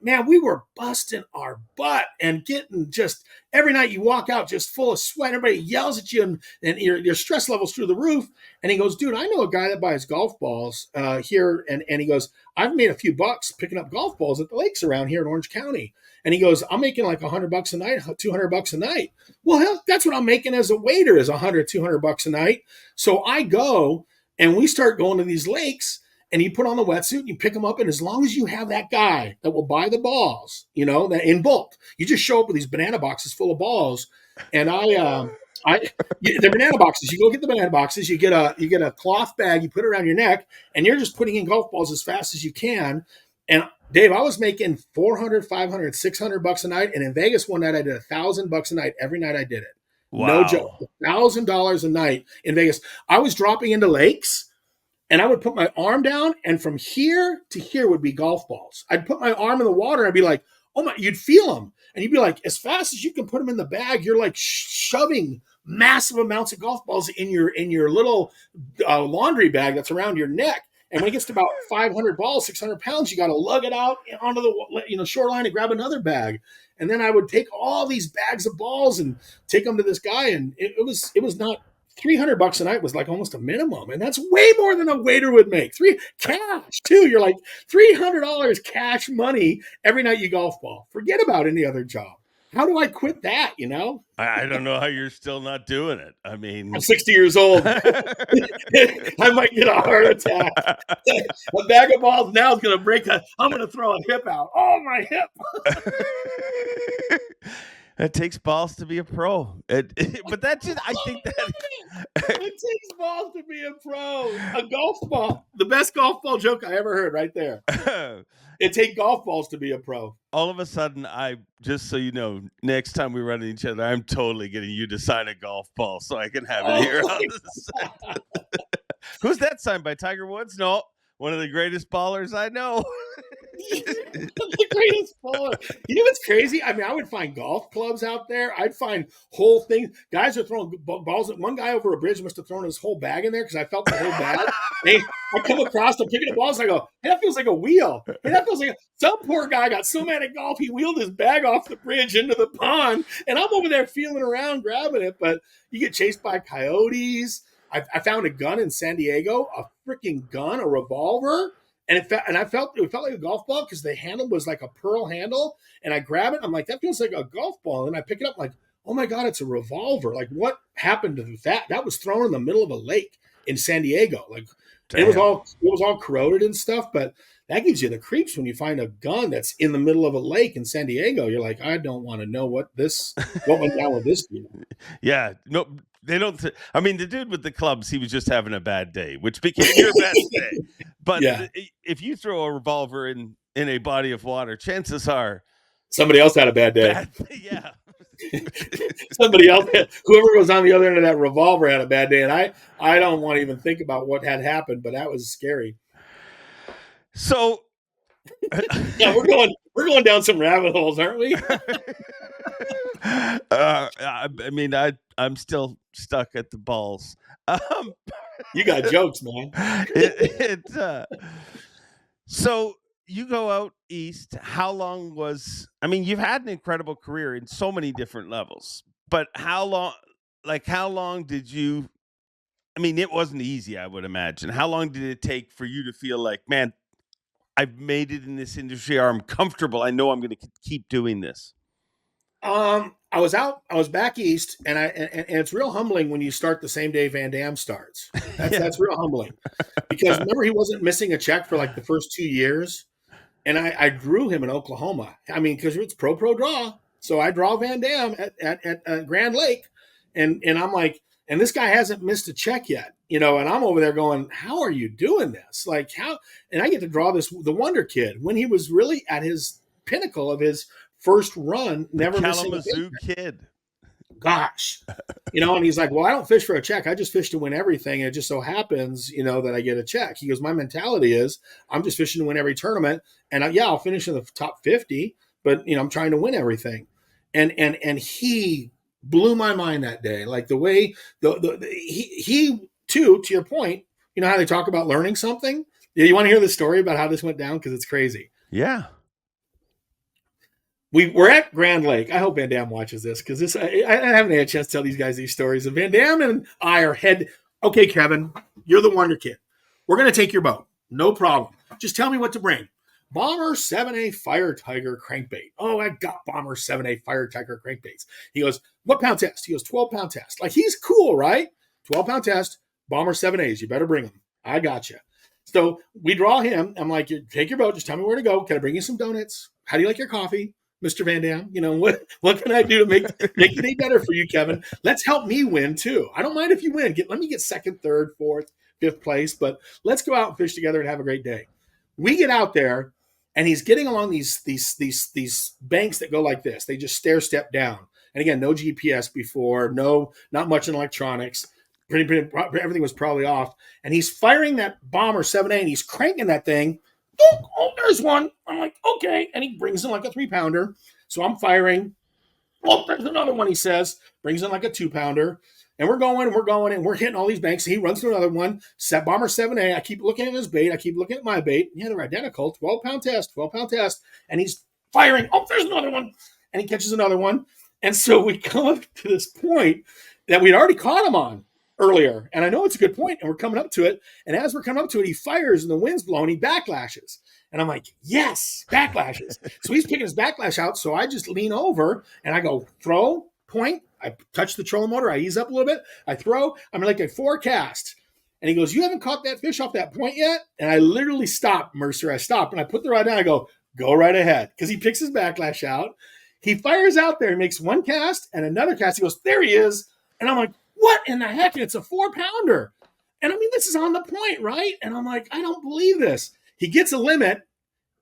man, we were busting our butt and getting just every night you walk out just full of sweat. Everybody yells at you and your stress levels through the roof. And he goes, dude, I know a guy that buys golf balls here. And he goes, I've made a few bucks picking up golf balls at the lakes around here in Orange County. And he goes, I'm making like $100 a night, $200 a night. Well, hell, that's what I'm making as a waiter is $100, $200 a night. So I go and we start going to these lakes. And you put on the wetsuit, and you pick them up, and as long as you have that guy that will buy the balls, that in bulk, you just show up with these banana boxes full of balls. And the banana boxes, you go get the banana boxes, you get a cloth bag, you put it around your neck, and you're just putting in golf balls as fast as you can. And Dave, I was making $400, $500, $600 a night, and in Vegas one night I did $1,000 a night every night I did it. Wow. No joke, $1,000 a night in Vegas. I was dropping into lakes. And I would put my arm down, and from here to here would be golf balls. I'd put my arm in the water, and I'd be like, oh my, you'd feel them. And you'd be like, as fast as you can put them in the bag, you're like shoving massive amounts of golf balls in your little laundry bag that's around your neck. And when it gets to about 500 balls, 600 pounds, you got to lug it out onto the shoreline and grab another bag. And then I would take all these bags of balls and take them to this guy. And it was not $300 a night was like almost a minimum. And that's way more than a waiter would make. Cash too. You're like $300 cash money every night you golf ball. Forget about any other job. How do I quit that? I don't know how you're still not doing it. I mean, I'm 60 years old. I might get a heart attack. A bag of balls now is going to break. I'm going to throw a hip out. Oh, my hip. It takes balls to be a pro. But that's just, I think that it takes balls to be a pro. A golf ball. The best golf ball joke I ever heard right there. It takes golf balls to be a pro. All of a sudden, just so you know, next time we run into each other, I'm totally getting you to sign a golf ball so I can have it here on the side. Who's that signed by? Tiger Woods? No, one of the greatest ballers I know. The greatest baller. You know what's crazy? I mean, I would find golf clubs out there. I'd find whole things. Guys are throwing balls. One guy over a bridge must have thrown his whole bag in there because I felt the whole bag. I come across, I'm picking up balls, and I go, hey, that feels like a wheel. Hey, that feels like some poor guy got so mad at golf, he wheeled his bag off the bridge into the pond, and I'm over there feeling around, grabbing it, but you get chased by coyotes. I found a gun in San Diego, a freaking gun, a revolver. And it felt like a golf ball because the handle was like a pearl handle. And I grab it. I'm like, that feels like a golf ball. And I pick it up. I'm like, oh my God, it's a revolver. Like, what happened to that? That was thrown in the middle of a lake in San Diego. Like, it was all corroded and stuff. But that gives you the creeps when you find a gun that's in the middle of a lake in San Diego. You're like, I don't want to know what went down with this dude. Yeah, no. They don't. I mean, the dude with the clubs, he was just having a bad day, which became your best day. But if you throw a revolver in a body of water, chances are somebody else had a bad day. Yeah. Somebody else, whoever was on the other end of that revolver had a bad day. And I don't want to even think about what had happened, but that was scary. So yeah, we're going down some rabbit holes, aren't we? I mean, I'm still stuck at the balls. You got jokes, man. So you go out east. How long you've had an incredible career in so many different levels, but how long did you, it wasn't easy, I would imagine. How long did it take for you to feel like, man, I've made it in this industry, or I'm comfortable. I know I'm going to keep doing this. I was back east, and it's real humbling when you start the same day Van Damme starts. That's real humbling because remember, he wasn't missing a check for like the first 2 years, and I drew him in Oklahoma. I mean, because it's pro draw, so I draw Van Damme at Grand Lake, and I'm like, and this guy hasn't missed a check yet, and I'm over there going, how are you doing this? Like how? And I get to draw the Wonder Kid when he was really at his pinnacle of his first run, never missing a Kalamazoo Kid. Gosh, and he's like, well, I don't fish for a check. I just fish to win everything. And it just so happens, that I get a check. He goes, my mentality is I'm just fishing to win every tournament. And I'll finish in the top 50, but I'm trying to win everything. and he blew my mind that day. Like the way he too, to your point, you know how they talk about learning something? Yeah, you want to hear the story about how this went down? Because it's crazy. Yeah. We're at Grand Lake. I hope Van Dam watches this because I haven't had a chance to tell these guys these stories. And Van Dam and I are okay, Kevin, you're the wonder kid. We're going to take your boat. No problem. Just tell me what to bring. Bomber 7A Fire Tiger crankbait. Oh, I got Bomber 7A Fire Tiger crankbaits. He goes, what pound test? He goes, 12-pound test. Like, he's cool, right? 12-pound test, Bomber 7As. You better bring them. I got you. So we draw him. I'm like, take your boat. Just tell me where to go. Can I bring you some donuts? How do you like your coffee, Mr. Van Dam? You know, what can I do to make the day better for you, Kevin? Let's help me win, too. I don't mind if you win. Let me get second, third, fourth, fifth place. But let's go out and fish together and have a great day. We get out there, and he's getting along these banks that go like this. They just stair step down. And again, no GPS before, not much in electronics. Everything was probably off. And he's firing that Bomber 7A, and he's cranking that thing. Oh, there's one. I'm like, okay. And he brings in like a 3-pounder. So I'm firing. Oh, there's another one, he says. Brings in like a 2-pounder. And we're going, and we're hitting all these banks. He runs through another one. Set Bomber 7A. I keep looking at his bait. I keep looking at my bait. Yeah, they're identical. 12-pound test. And he's firing. Oh, there's another one. And he catches another one. And so we come up to this point that we'd already caught him on earlier. And I know it's a good point, and we're coming up to it. And as we're coming up to it, he fires, and the wind's blowing. He backlashes. And I'm like, yes, backlashes. So he's picking his backlash out. So I just lean over, and I go, throw, point. I touch the trolling motor. I ease up a little bit. I throw. I'm like a 4-cast. And he goes, you haven't caught that fish off that point yet? And I literally stopped, Mercer. I stopped, and I put the rod down. I go right ahead. Because he picks his backlash out. He fires out there. He makes one cast and another cast. He goes, there he is. And I'm like, what in the heck? And it's a 4-pounder. And I mean, this is on the point, right? And I'm like, I don't believe this. He gets a limit.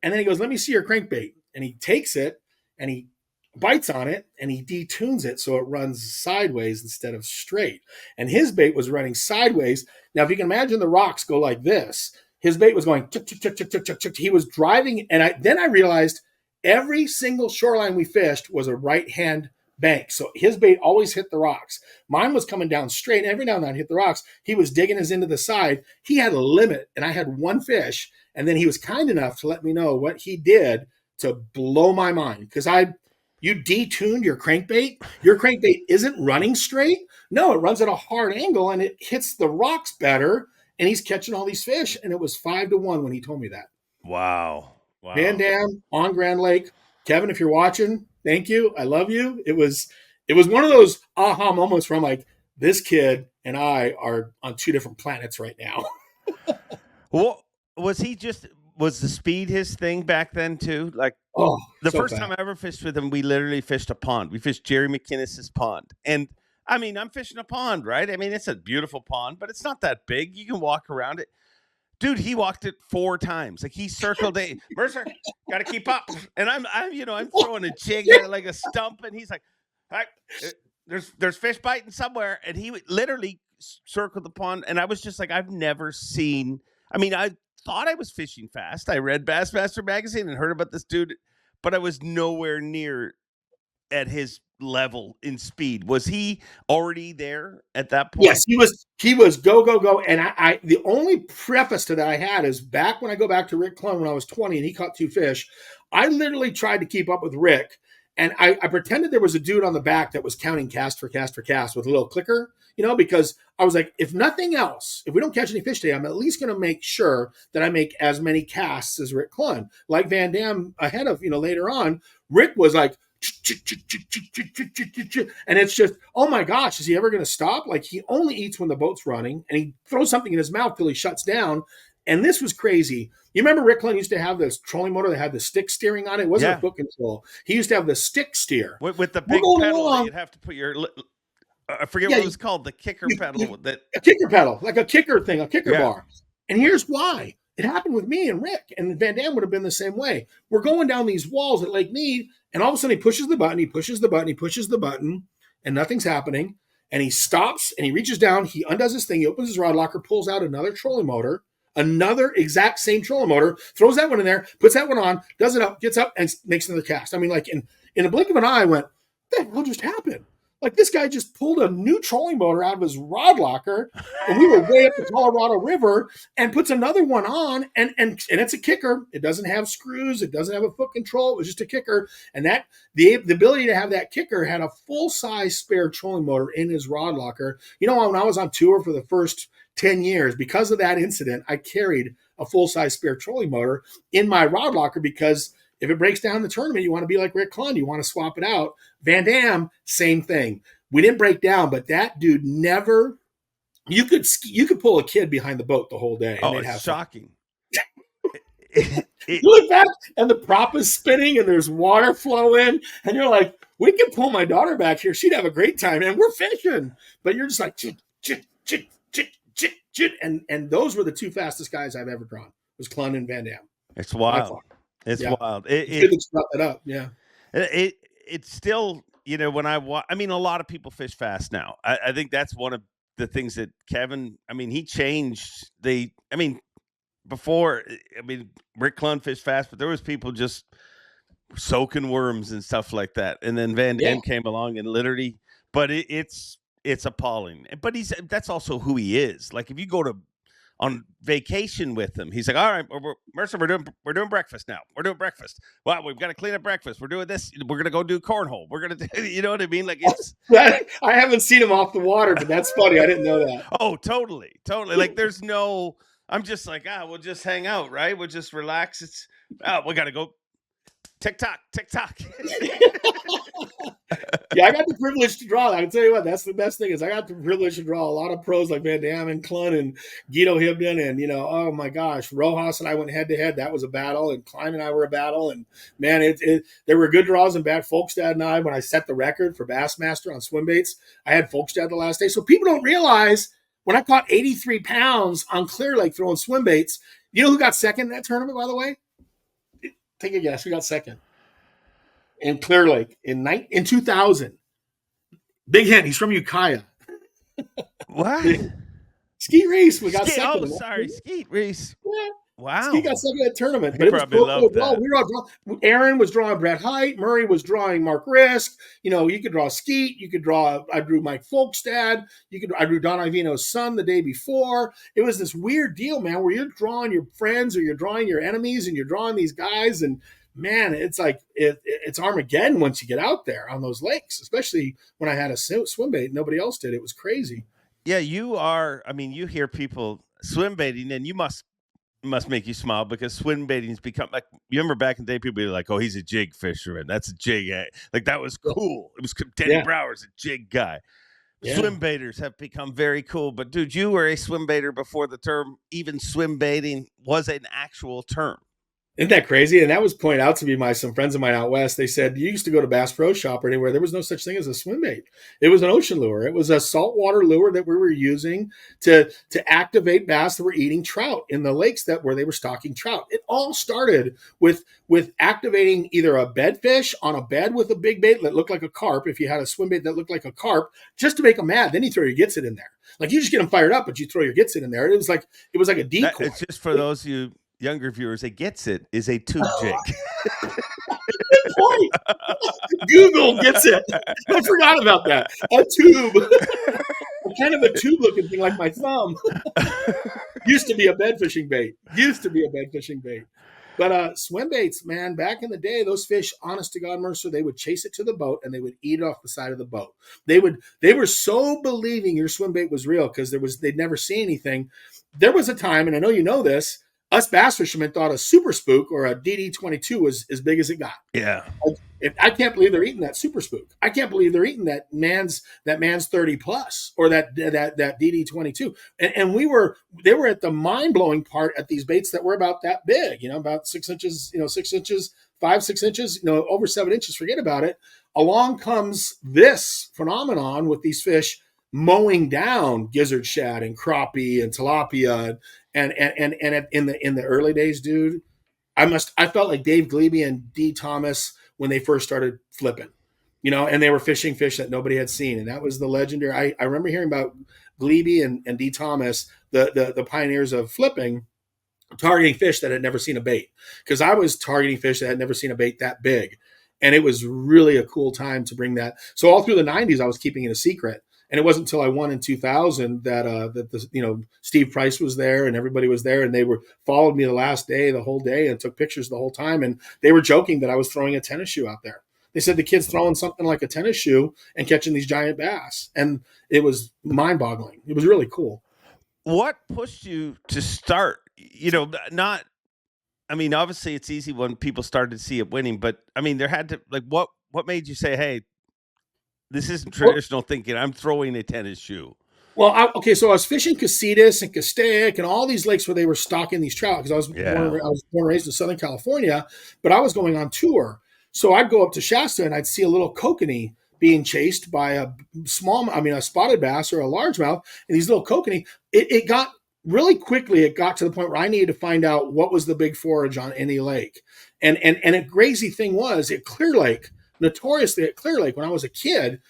And then he goes, let me see your crankbait. And he takes it, and he bites on it, and he detunes it so it runs sideways instead of straight. And his bait was running sideways. Now, if you can imagine the rocks go like this, his bait was going tick, tick, tick, tick, tick, tick, tick. He was driving, and then I realized every single shoreline we fished was a right-hand bank. So his bait always hit the rocks. Mine was coming down straight. Every now and then hit the rocks. He was digging his into the side. He had a limit, and I had one fish. And then he was kind enough to let me know what he did to blow my mind. Because you detuned your crankbait. Your crankbait isn't running straight. No, it runs at a hard angle, and it hits the rocks better. And he's catching all these fish. And it was 5-1 when he told me that. Wow. Van Dam on Grand Lake. Kevin, if you're watching, thank you. I love you. It was one of those aha moments where I'm like, this kid and I are on 2 different planets right now. Well, was the speed his thing back then too? Like, the first time I ever fished with him, we literally fished a pond. We fished Jerry McInnes's pond. And I mean, I'm fishing a pond, right? I mean, it's a beautiful pond, but it's not that big. You can walk around it. Dude, he walked it 4 times. Like, he circled it. Mercer, got to keep up. And I'm throwing a jig at it like a stump, and he's like, right, there's fish biting somewhere. And he literally circled the pond, and I was just like, I've never seen. I mean, I thought I was fishing fast. I read Bassmaster magazine and heard about this dude, but I was nowhere near at his level in speed. Was he already there at that point? Yes, he was go. And I the only preface to that I had is back when I go back to Rick Clun when I was 20 and he caught 2 fish, I literally tried to keep up with Rick. And I pretended there was a dude on the back that was counting cast for cast for cast with a little clicker, because I was like, if nothing else, if we don't catch any fish today, I'm at least going to make sure that I make as many casts as Rick Clun. Like Van Dam ahead of, later on, Rick was like, and it's just, oh my gosh, is he ever going to stop? Like, he only eats when the boat's running, and he throws something in his mouth till he shuts down. And this was crazy. You remember Rick Clun used to have this trolling motor that had the stick steering on it? It wasn't a foot control. He used to have the stick steer. With the big pedal, you'd have to put your, I forget what it was called, the kicker pedal. A kicker pedal, like a kicker thing, a kicker bar. And here's why. It happened with me and Rick, and Van Dam would have been the same way. We're going down these walls at Lake Mead, and all of a sudden he pushes the button, and nothing's happening. And he stops, and he reaches down, he undoes his thing, he opens his rod locker, pulls out another trolling motor, another exact same trolling motor, throws that one in there, puts that one on, does it up, gets up, and makes another cast. I mean, like in a blink of an eye, I went, the hell just happened? Like, this guy just pulled a new trolling motor out of his rod locker, and we were way up the Colorado River, and puts another one on, and it's a kicker. It doesn't have screws. It doesn't have a foot control. It was just a kicker. And that the ability to have that kicker had a full-size spare trolling motor in his rod locker. You know, when I was on tour for the first 10 years, because of that incident, I carried a full-size spare trolling motor in my rod locker, because if it breaks down in the tournament, you want to be like Rick Clunn. You want to swap it out. Van Dam, same thing. We didn't break down, but that dude never. You could pull a kid behind the boat the whole day. Oh, it's shocking. You look back, and the prop is spinning, and there's water flowing, and you're like, we can pull my daughter back here. She'd have a great time, and we're fishing. But you're just like, chit, chit, chit, chit, chit, chit. And those were the two fastest guys I've ever drawn. It was Clunn and Van Dam. It's wild. It's wild. It's brought that up. Yeah. It's still, you know, when I mean, a lot of people fish fast now. I think that's one of the things that Kevin, I mean, he changed before, Rick Clunn fished fast, but there was people just soaking worms and stuff like that. And then Van Dam came along and literally, but it's appalling. But that's also who he is. Like, if you go on vacation with him, he's like, all right, Mercer, we're doing breakfast now. We're doing breakfast. Well, we've got to clean up breakfast. We're doing this. We're going to go do cornhole. We're going to, you know what I mean? Like, it's. I haven't seen him off the water, but that's funny. I didn't know that. Oh, totally. Like, there's no, I'm just like, we'll just hang out, right? We'll just relax. We got to go TikTok. Yeah, I got the privilege to draw. I can tell you what, that's the best thing, is I got the privilege to draw a lot of pros like Van Dam and Clunn and Guido Hibden, and, you know, oh my gosh, Rojas and I went head to head. That was a battle, and Klein and I were a battle, and man, there were good draws and bad. Folkstad and I, when I set the record for Bassmaster on swim baits, I had Folkstad the last day. So people don't realize, when I caught 83 pounds on Clear Lake throwing swim baits, you know who got second in that tournament, by the way? Take a guess. Who got second? In Clear Lake in 2000. Big hint. He's from Ukiah. What? Skeet Reese. We got second. Oh, sorry. Skeet Reese. Yeah. Wow. Skeet got second in that tournament. But probably loved that. We were all drawing. Aaron was drawing Brett Height. Murray was drawing Mark Risk. You know, you could draw Skeet. You could draw, I drew Mike Folkstad. I drew Don Ivino's son the day before. It was this weird deal, man, where you're drawing your friends or you're drawing your enemies and you're drawing these guys, and man, it's like it's Armageddon once you get out there on those lakes, especially when I had a swim bait. Nobody else did. It was crazy. Yeah, you are. I mean, you hear people swim baiting, and you must make you smile, because swim baiting's become like, you remember back in the day, people were like, oh, he's a jig fisherman. That's a jig. Like, that was cool. It was Danny Brower's a jig guy. Yeah. Swim baiters have become very cool. But dude, you were a swim baiter before the term even swim baiting was an actual term. Isn't that crazy? And that was pointed out to me by some friends of mine out west. They said, you used to go to Bass Pro Shop or anywhere, there was no such thing as a swim bait. It was an ocean lure. It was a saltwater lure that we were using to activate bass that were eating trout in the lakes where they were stocking trout. It all started with activating either a bed fish on a bed with a big bait that looked like a carp. If you had a swim bait that looked like a carp, just to make them mad, then you throw your Gitsit in there. Like, you just get them fired up, but you throw your Gitsit in there. It was like a decoy. It's just for those of you younger viewers, a Gitsit is a tube jig. Good point. Google gets it. I forgot about that. A tube. Kind of a tube looking thing like my thumb. Used to be a bed fishing bait. But swim baits, man, back in the day, those fish, honest to God, Mercer, they would chase it to the boat and they would eat it off the side of the boat. They were so believing your swim bait was real, because they'd never see anything. There was a time, and I know you know this, us bass fishermen thought a super spook or a DD22 was as big as it got. Yeah. I can't believe they're eating that super spook. I can't believe they're eating that man's 30 plus or that DD22. And they were at the mind blowing part at these baits that were about that big, about 6 inches, 6 inches, 5, 6 inches, over 7 inches. Forget about it. Along comes this phenomenon with these fish mowing down gizzard shad and crappie and tilapia and in the early days, dude, I felt like Dave Glebe and D. Thomas when they first started flipping, and they were fishing fish that nobody had seen, and that was the legendary. I remember hearing about Glebe and D. Thomas, the pioneers of flipping, targeting fish that had never seen a bait, because I was targeting fish that had never seen a bait that big. And it was really a cool time to bring that. So all through the 90s, I was keeping it a secret. And it wasn't until I won in 2000 that Steve Price was there and everybody was there, and they followed me the whole day, and took pictures the whole time. And they were joking that I was throwing a tennis shoe out there. They said the kid's throwing something like a tennis shoe and catching these giant bass, and it was mind-boggling. It was really cool. What pushed you to start? Obviously it's easy when people started to see it winning, but I mean, there had to what made you say, "Hey, this isn't traditional thinking. I'm throwing a tennis shoe." Well, so I was fishing Casitas and Castaic and all these lakes where they were stocking these trout, because I was born and raised in Southern California, but I was going on tour. So I'd go up to Shasta and I'd see a little kokanee being chased by a spotted bass or a largemouth, and these little kokanee. It got really quickly. It got to the point where I needed to find out what was the big forage on any lake, and a crazy thing was at Clear Lake. Notoriously at Clear Lake, when I was a kid,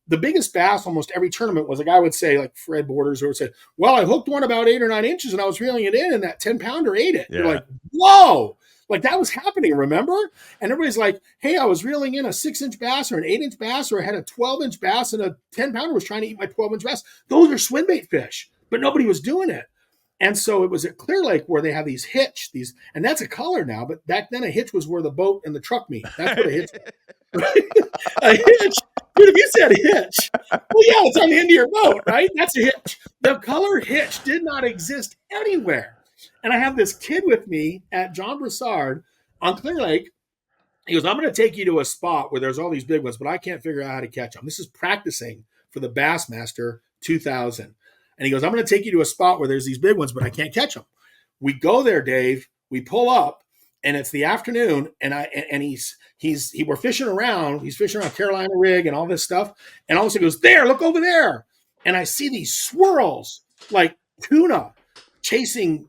the biggest bass almost every tournament was a guy would say, like Fred Borders, or would say, "Well, I hooked one about 8 or 9 inches and I was reeling it in, and that 10-pounder ate it." Yeah. You're like, whoa, like that was happening, remember? And everybody's like, "Hey, I was reeling in a 6-inch bass or an 8-inch bass, or I had a 12-inch bass and a 10-pounder was trying to eat my 12-inch bass." Those are swimbait fish, but nobody was doing it. And so it was at Clear Lake where they have these hitch, and that's a color now, but back then a hitch was where the boat and the truck meet. That's what a hitch was. Right? A hitch, dude, if you said hitch, well, yeah, it's on the end of your boat, right? That's a hitch. The color hitch did not exist anywhere. And I have this kid with me at John Broussard on Clear Lake. He goes, "I'm going to take you to a spot where there's all these big ones, but I can't figure out how to catch them." This is practicing for the Bassmaster 2000. And he goes, "I'm going to take you to a spot where there's these big ones, but I can't catch them." We go there, Dave. We pull up, and it's the afternoon, and we're fishing around. He's fishing around Carolina Rig and all this stuff, and all of a sudden he goes, "There, look over there," and I see these swirls like tuna chasing,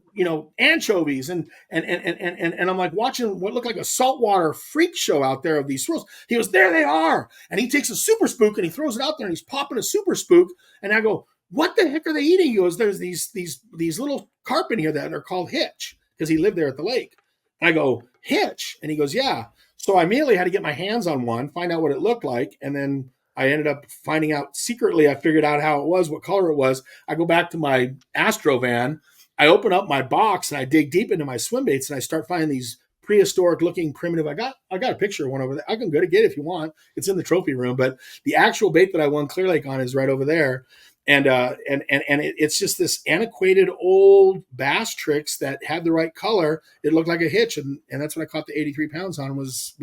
anchovies, and I'm like watching what looked like a saltwater freak show out there of these swirls. He goes, "There they are," and he takes a super spook and he throws it out there, and he's popping a super spook, and I go, "What the heck are they eating?" He goes, "There's these little carp in here that are called hitch," because he lived there at the lake. And I go, "Hitch?" And he goes, "Yeah." So I immediately had to get my hands on one, find out what it looked like, and then I ended up finding out secretly. I figured out how it was, what color it was. I go back to my Astro van, I open up my box, and I dig deep into my swim baits, and I start finding these prehistoric looking primitive. I got a picture of one over there. I can go to get it if you want. It's in the trophy room, but the actual bait that I won Clear Lake on is right over there. And it's just this antiquated old bass tricks that had the right color. It looked like a hitch, and that's what I caught the 83 pounds on was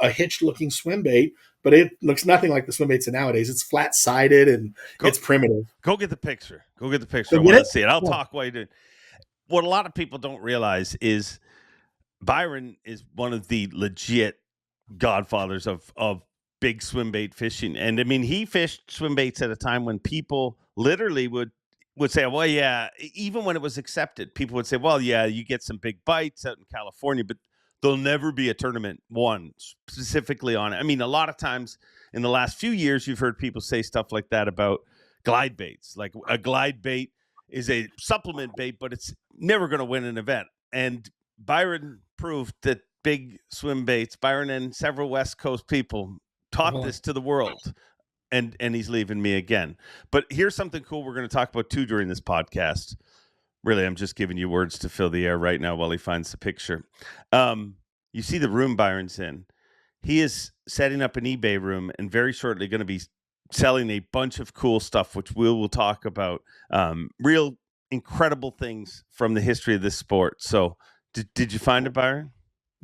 a hitched looking swim bait. But it looks nothing like the swim baits of nowadays. It's flat sided and it's primitive. Go get the picture. I want to see it. I'll talk while you do. What a lot of people don't realize is Byron is one of the legit godfathers of big swim bait fishing. And I mean, he fished swim baits at a time when people literally would say, "Well, yeah," even when it was accepted, people would say, "Well, yeah, you get some big bites out in California, but there'll never be a tournament won specifically on it." I mean, a lot of times in the last few years, you've heard people say stuff like that about glide baits. Like a glide bait is a supplement bait, but it's never going to win an event. And Byron proved that big swim baits, Byron and several West Coast people taught this to the world, and he's leaving me again. But here's something cool we're going to talk about too during this podcast. Really, I'm just giving you words to fill the air right now while he finds the picture. You see the room Byron's in. He is setting up an eBay room and very shortly going to be selling a bunch of cool stuff, which we will talk about. Real incredible things from the history of this sport. So did you find it, Byron?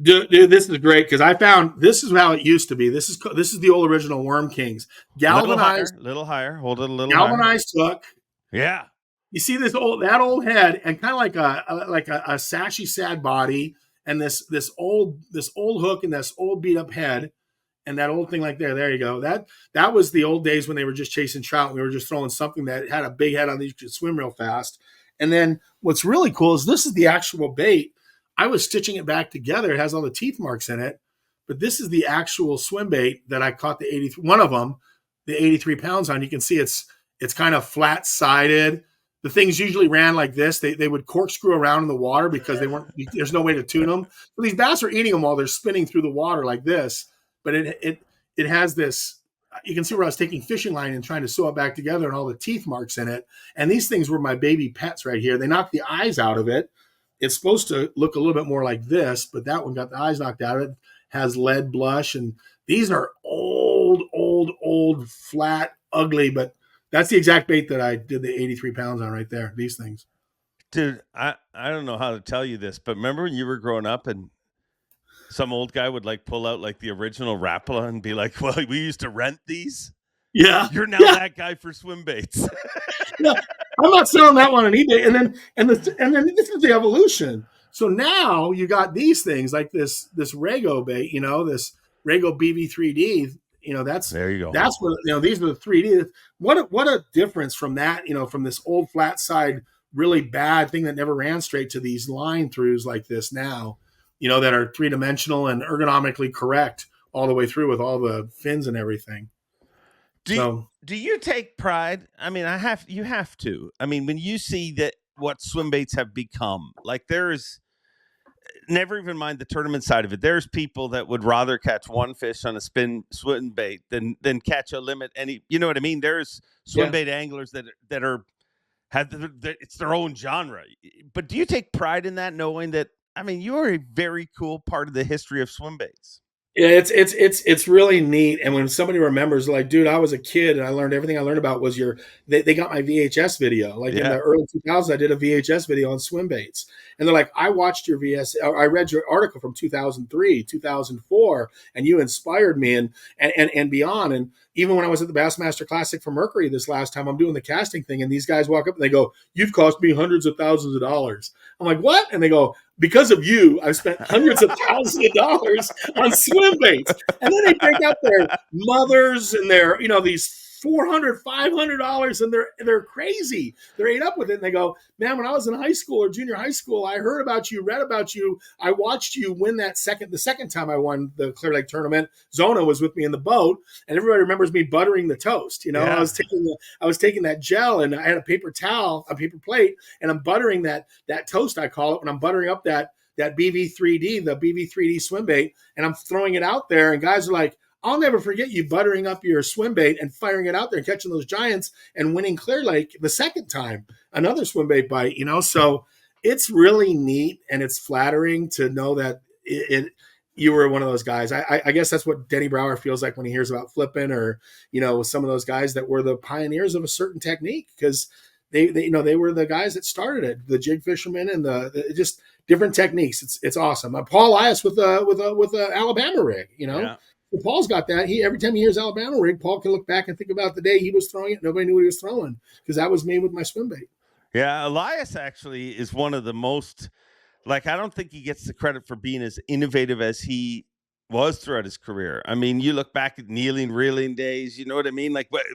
Dude, this is great because I found this is how it used to be. This is the old original Worm Kings. Galvanized, little higher. Hold it a little galvanized higher. hook. Yeah. You see that old head and kind of like a sashy sad body and this old hook and this old beat up head and that old thing like there you go. That was the old days when they were just chasing trout. We were just throwing something that had a big head on these, could swim real fast. And then what's really cool is this is the actual bait. I was stitching it back together. It has all the teeth marks in it, but this is the actual swim bait that I caught the 83, one of them, the 83 pounds on. You can see it's kind of flat sided. The things usually ran like this. They would corkscrew around in the water because there's no way to tune them. So these bass are eating them while they're spinning through the water like this. but it has this. You can see where I was taking fishing line and trying to sew it back together, and all the teeth marks in it. And these things were my baby pets right here. They knocked the eyes out of it. It's supposed to look a little bit more like this, but that one got the eyes knocked out of it. Has lead blush, and these are old, flat, ugly. But that's the exact bait that I did the 83 pounds on right there. These things. Dude, I don't know how to tell you this, but remember when you were growing up and some old guy would like pull out like the original Rapala and be like, well, we used to rent these. Yeah. You're now Yeah. that guy for swim baits. No, I'm not selling that one on eBay. And then this is the evolution. So now you got these things like this Rego bait, this Rego BV3D. There you go. That's what these are the 3D. What a difference from that, from this old flat side, really bad thing that never ran straight to these line throughs like this now, that are 3-dimensional and ergonomically correct all the way through with all the fins and everything. Do you take pride? I mean, you have to. I mean, when you see that what swim baits have become, like there's never even mind the tournament side of it. There's people that would rather catch one fish on a swim bait than catch a limit. You know what I mean? There's swim bait anglers that it's their own genre. But do you take pride in that, knowing that, I mean, you are a very cool part of the history of swim baits? Yeah, it's really neat. And when somebody remembers, like, dude, I was a kid and I learned everything I learned about was they got my VHS video. Like in the early 2000s, I did a VHS video on swim baits. And they're like, I watched your I read your article from 2003, 2004, and you inspired me and beyond. And even when I was at the Bassmaster Classic for Mercury this last time, I'm doing the casting thing, and these guys walk up and they go, "You've cost me hundreds of thousands of dollars." I'm like, "What?" And they go, "Because of you, I've spent hundreds of thousands of dollars on swim baits." And then they break out their mothers and their, these $400, $500, and they're crazy. They're ate up with it. And they go, "Man, when I was in high school or junior high school, I heard about you, read about you. I watched you win the second time I won the Clear Lake tournament. Zona was with me in the boat, and everybody remembers me buttering the toast. I was taking that gel, and I had a paper plate, and I'm buttering that toast, I call it, when I'm buttering up that BV3D, the BV3D swim bait, and I'm throwing it out there, and guys are like, "I'll never forget you buttering up your swim bait and firing it out there and catching those giants and winning Clear Lake the second time, another swim bait bite," So it's really neat, and it's flattering to know that you were one of those guys. I guess that's what Denny Brower feels like when he hears about flipping, or, some of those guys that were the pioneers of a certain technique, because they were the guys that started it, the jig fishermen and the just different techniques. It's awesome. Paul Elias with a Alabama rig, Yeah. Well, Paul's got that. Every time he hears Alabama rig, Paul can look back and think about the day he was throwing it. Nobody knew what he was throwing, because that was made with my swim bait. Yeah, Elias actually is one of the most, I don't think he gets the credit for being as innovative as he was throughout his career. I mean, you look back at kneeling, reeling days, you know what I mean? Like, what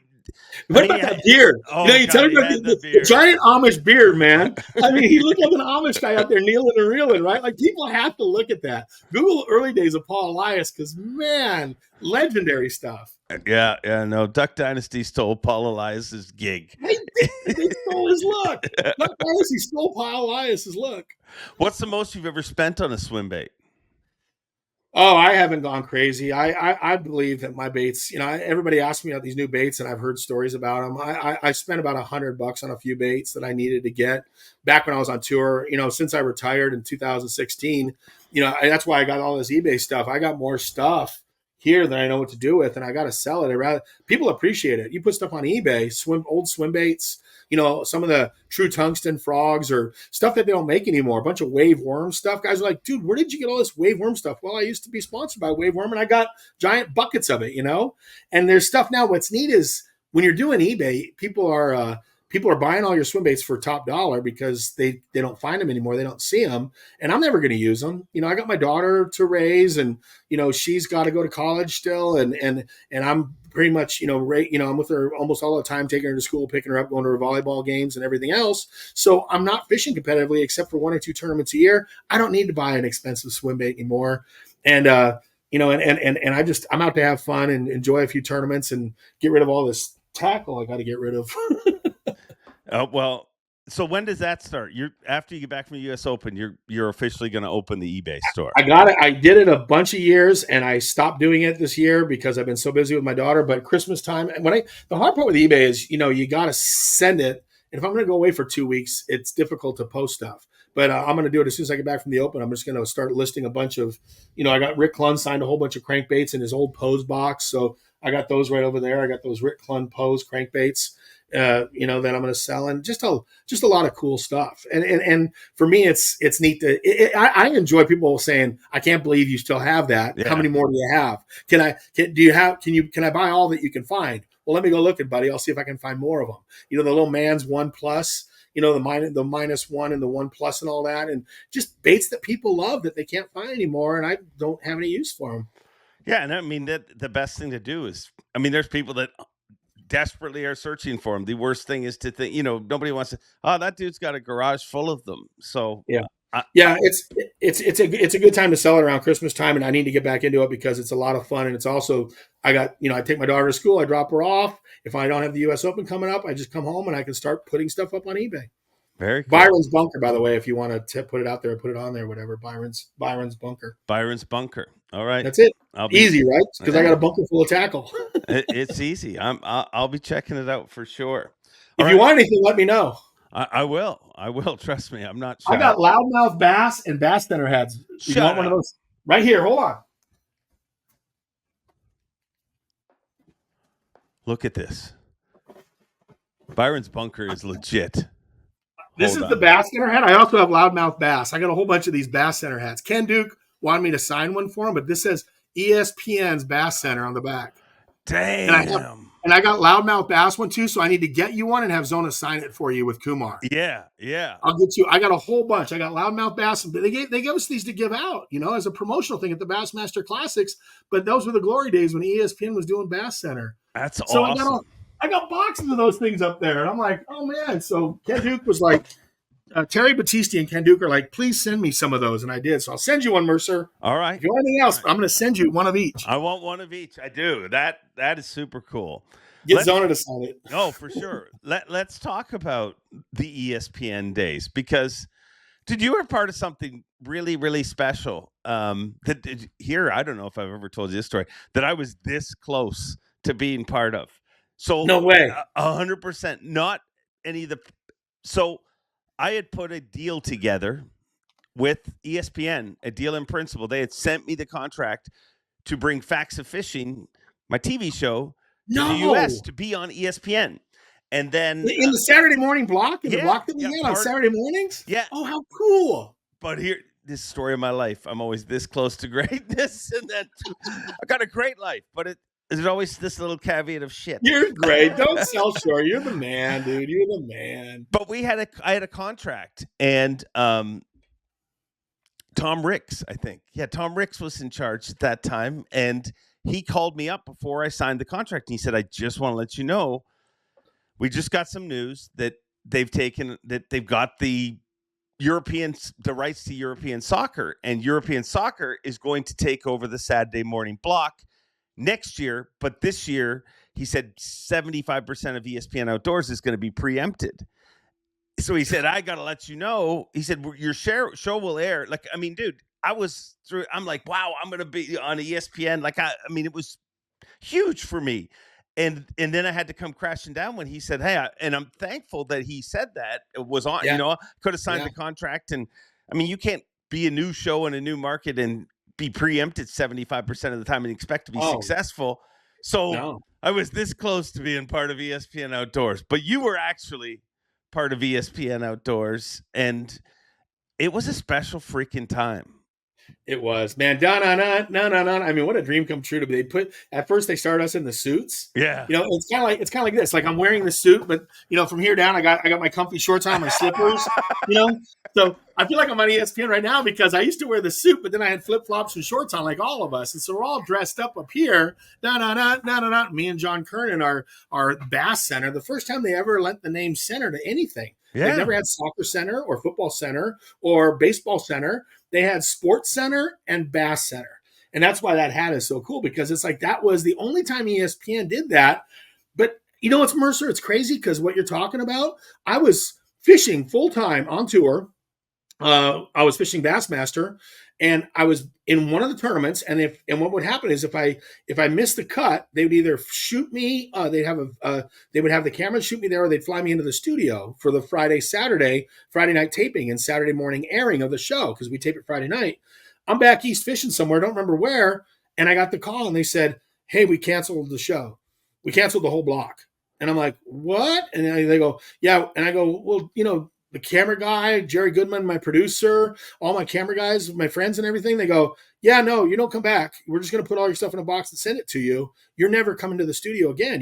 about that beard? You tell me about the giant Amish beard, man. I mean, he looked like an Amish guy out there kneeling and reeling, right? Like, people have to look at that. Google early days of Paul Elias, because, man, legendary stuff. Yeah, no. Duck Dynasty stole Paul Elias's gig. They stole his look. Duck Dynasty stole Paul Elias's look. What's the most you've ever spent on a swim bait? Oh, I haven't gone crazy. I believe that my baits, everybody asks me about these new baits, and I've heard stories about them. I spent about $100 on a few baits that I needed to get back when I was on tour. Since I retired in 2016, that's why I got all this eBay stuff. I got more stuff here than I know what to do with, and I got to sell it. People appreciate it. You put stuff on eBay, old swim baits, some of the true tungsten frogs, or stuff that they don't make anymore, a bunch of wave worm stuff. Guys are like, "Dude, where did you get all this wave worm stuff?" Well, I used to be sponsored by Wave Worm, and I got giant buckets of it, And there's stuff now. What's neat is when you're doing eBay, people are buying all your swim baits for top dollar because they don't find them anymore. They don't see them, and I'm never going to use them. I got my daughter to raise, and she's got to go to college still, and I'm pretty much I'm with her almost all the time, taking her to school, picking her up, going to her volleyball games and everything else. So I'm not fishing competitively except for 1 or 2 tournaments a year. I don't need to buy an expensive swim bait anymore, and I'm out to have fun and enjoy a few tournaments and get rid of all this tackle I got to get rid of. Well, So when does that start? You're after you get back from the U.S. Open, you're officially going to open the eBay store. I got it. I did it a bunch of years, and I stopped doing it this year because I've been so busy with my daughter. But Christmas time, the hard part with eBay is, you got to send it. And if I'm going to go away for 2 weeks, it's difficult to post stuff. But I'm going to do it as soon as I get back from the Open. I'm just going to start listing a bunch of, I got Rick Clunn signed a whole bunch of crankbaits in his old Pose box, so I got those right over there. I got those Rick Clunn Pose crankbaits. That I'm going to sell, and just a lot of cool stuff. And for me, it's neat I enjoy people saying, I can't believe you still have that. Yeah. How many more do you have? Can I buy all that you can find? Well, let me go look at, buddy. I'll see if I can find more of them. The little man's 1 Plus, the -1 and the 1 Plus and all that. And just baits that people love that they can't find anymore. And I don't have any use for them. Yeah. And I mean, that the best thing to do is, there's people that desperately are searching for them. The worst thing is to think, nobody wants to, that dude's got a garage full of them. So yeah. It's a good time to sell it around Christmas time, and I need to get back into it because it's a lot of fun. And it's also, I take my daughter to school, I drop her off. If I don't have the U.S. Open coming up, I just come home and I can start putting stuff up on eBay. Very cool. Byron's Bunker, by the way, if you want to put it out there, put it on there, whatever. Byron's Bunker. Byron's Bunker. All right. That's it. Easy, right? Because I got a bunker full of tackle. It's easy. I'll be checking it out for sure. If you want anything, let me know. I will. Trust me. I'm not shy. I got loudmouth bass and bass center heads. You want one of those? Right here. Hold on. Look at this. Byron's Bunker is legit. This is the bass center head. I also have loudmouth bass. I got a whole bunch of these bass center hats. Ken Duke wanted me to sign one for him, but this says ESPN's Bass Center on the back. Damn. And I got loudmouth bass one too, so I need to get you one and have Zona sign it for you with Kumar. Yeah. I'll get you. I got a whole bunch. I got loudmouth bass. They gave us these to give out, as a promotional thing at the Bassmaster Classics. But those were the glory days when ESPN was doing Bass Center. That's awesome. I got boxes of those things up there, and I'm like, oh man. So Ken Duke was like, Terry Battisti and Ken Duke are like, please send me some of those, and I did. So I'll send you one, Mercer. All right. If you want anything else, I'm going to send you one of each. I want one of each. I do. That is super cool. Get Zona to sign it. Oh, for sure. Let's talk about the ESPN days, because did you were part of something really, really special? Here, I don't know if I've ever told you this story, that I was this close to being part of. So no way. 100%. Not any of the. So I had put a deal together with ESPN, a deal in principle. They had sent me the contract to bring Facts of Fishing, my TV show, to the U.S. to be on ESPN. And then in the Saturday morning block, the block that we had on Saturday mornings? Yeah. Oh, how cool. But here, this story of my life, I'm always this close to greatness. And then I got a great life, but there's always this little caveat of shit. You're great. Don't sell short. You're the man, dude. You're the man. But I had a contract, and Tom Ricks, I think. Yeah, Tom Ricks was in charge at that time, and he called me up before I signed the contract. And he said, I just want to let you know, we just got some news that they've got the rights to European soccer, and European soccer is going to take over the Saturday morning block next year. But this year, he said 75% of ESPN Outdoors is going to be preempted. So he said, I got to let you know. He said, your show will air. Like, I mean, dude, I'm like, wow, I'm going to be on ESPN. Like, I mean, it was huge for me. And then I had to come crashing down when he said, hey, and I'm thankful that he said that. It was on, could have signed the contract. And I mean, you can't be a new show in a new market and be preempted 75% of the time and expect to be successful. So I was this close to being part of ESPN Outdoors, but you were actually part of ESPN Outdoors, and it was a special freaking time. It was, man. I mean, what a dream come true to be. At first they started us in the suits. Yeah. It's kind of like this. Like I'm wearing the suit, but from here down, I got my comfy shorts on, my slippers, So I feel like I'm on ESPN right now because I used to wear the suit, but then I had flip flops and shorts on, like all of us. And so we're all dressed up here. Me and John Kernan, our Bass Center. The first time they ever lent the name center to anything. Yeah. They never had Soccer Center or Football Center or Baseball Center. They had Sports Center and Bass Center. And that's why that hat is so cool, because it's like that was the only time ESPN did that. But it's Mercer. It's crazy because what you're talking about, I was fishing full time on tour. I was fishing Bassmaster, and I was in one of the tournaments. And what would happen is if I missed the cut, they would either shoot me. They would have the camera shoot me there, or they'd fly me into the studio for the Friday night taping and Saturday morning airing of the show, because we tape it Friday night. I'm back east fishing somewhere, don't remember where, and I got the call, and they said, "Hey, we canceled the show. We canceled the whole block." And I'm like, "What?" And they go, "Yeah." And I go, "Well, the camera guy, Jerry Goodman, my producer, all my camera guys, my friends and everything," they go, "Yeah, no, you don't come back. We're just going to put all your stuff in a box and send it to you. You're never coming to the studio again.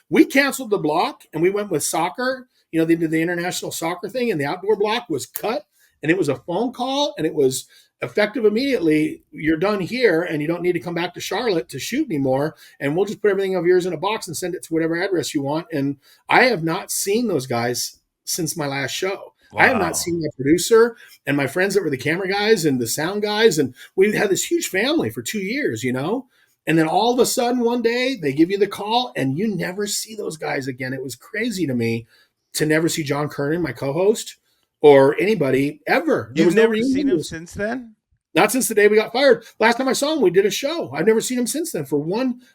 We canceled the block, and we went with soccer. They did the international soccer thing, and the outdoor block was cut, and it was a phone call, and it was effective immediately. You're done here, and you don't need to come back to Charlotte to shoot anymore, and we'll just put everything of yours in a box and send it to whatever address you want." And I have not seen those guys since my last show. Wow. I have not seen my producer and my friends that were the camera guys and the sound guys. And we had this huge family for 2 years, and then all of a sudden one day they give you the call and you never see those guys again. It was crazy to me to never see John Kernan, my co-host, or anybody ever. You've never seen him since then? Not since the day we got fired. Last time I saw him, we did a show. I've never seen him since then.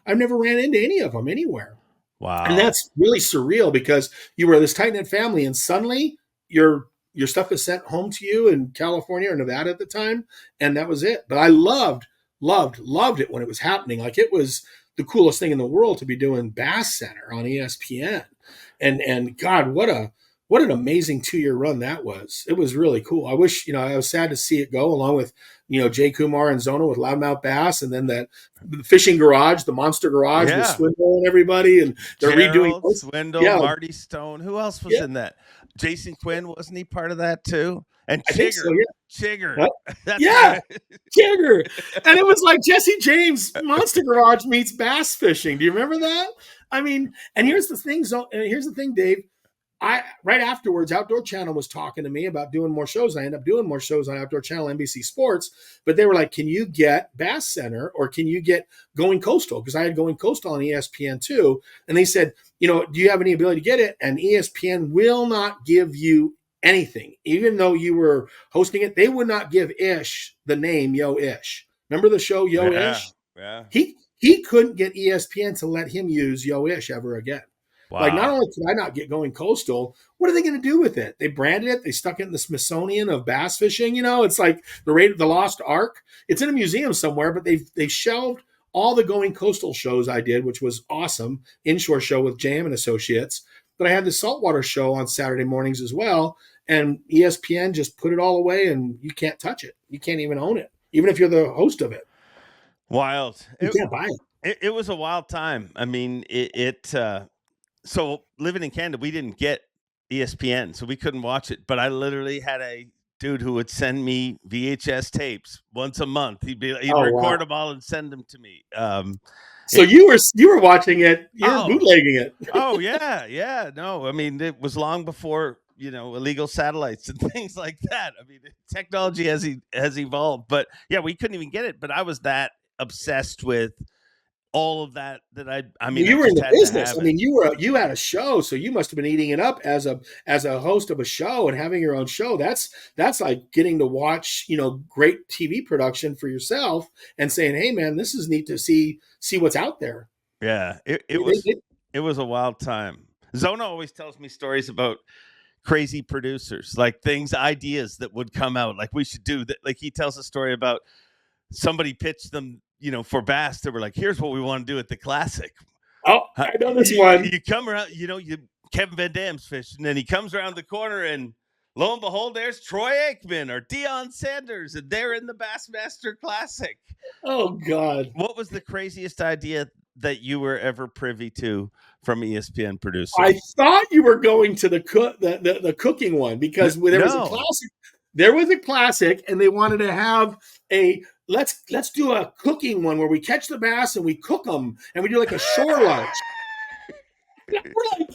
I've never ran into any of them anywhere. Wow. And that's really surreal, because you were this tight-knit family, and suddenly your stuff is sent home to you in California or Nevada at the time, and that was it. But I loved it when it was happening. Like, it was the coolest thing in the world to be doing Bass Center on ESPN. And God, what an amazing 2-year run that was. It was really cool. I wish, I was sad to see it go, along with, Jay Kumar and Zona with Loudmouth Bass, and then the fishing garage, the Monster Garage with Swindle and everybody, and they're redoing Swindle, Marty Stone. Who else was in that? Jason Quinn, wasn't he part of that too? And Chigger. So, Chigger. Chigger. And it was like Jesse James, Monster Garage meets bass fishing. Do you remember that? I mean, and here's the thing, Dave. Right afterwards, Outdoor Channel was talking to me about doing more shows. I ended up doing more shows on Outdoor Channel, NBC Sports, but they were like, "Can you get Bass Center, or can you get Going Coastal?" Because I had Going Coastal on ESPN too. And they said, "Do you have any ability to get it?" And ESPN will not give you anything. Even though you were hosting it, they would not give Ish the name Yo Ish. Remember the show Yo Ish? Yeah. He couldn't get ESPN to let him use Yo Ish ever again. Wow. Like, not only could I not get Going Coastal, what are they going to do with it? They branded it. They stuck it in the Smithsonian of bass fishing. It's like the Lost Ark. It's in a museum somewhere, but they shelved all the Going Coastal shows I did, which was awesome. Inshore show with JM and Associates. But I had the saltwater show on Saturday mornings as well. And ESPN just put it all away, and you can't touch it. You can't even own it, even if you're the host of it. Wild. You can't buy it. It was a wild time. I mean, so living in Canada, we didn't get ESPN, so we couldn't watch it. But I literally had a dude who would send me VHS tapes once a month. He'd record them all and send them to me. So you were watching it. You were bootlegging it. Oh yeah. No, I mean, it was long before illegal satellites and things like that. I mean, technology has evolved, but yeah, we couldn't even get it. But I was that obsessed with all of that I mean, you were in the business. I mean, you had a show, so you must have been eating it up as a host of a show and having your own show. That's like getting to watch, great TV production for yourself and saying, "Hey man, this is neat to see what's out there." Yeah. It was a wild time. Zona always tells me stories about crazy producers, like ideas that would come out, like we should do that. Like, he tells a story about somebody pitched them, for bass. They were like, "Here's what we want to do at the Classic." Oh, I know this one. You come around, Kevin Van Dam's fishing, and then he comes around the corner, and lo and behold, there's Troy Aikman or Deion Sanders, and they're in the Bassmaster Classic. Oh God! What was the craziest idea that you were ever privy to from ESPN producers? I thought you were going to the cooking one, because there was a classic. There was a classic, and they wanted to have a let's do a cooking one where we catch the bass and we cook them, and we do like a shore lunch. We're like,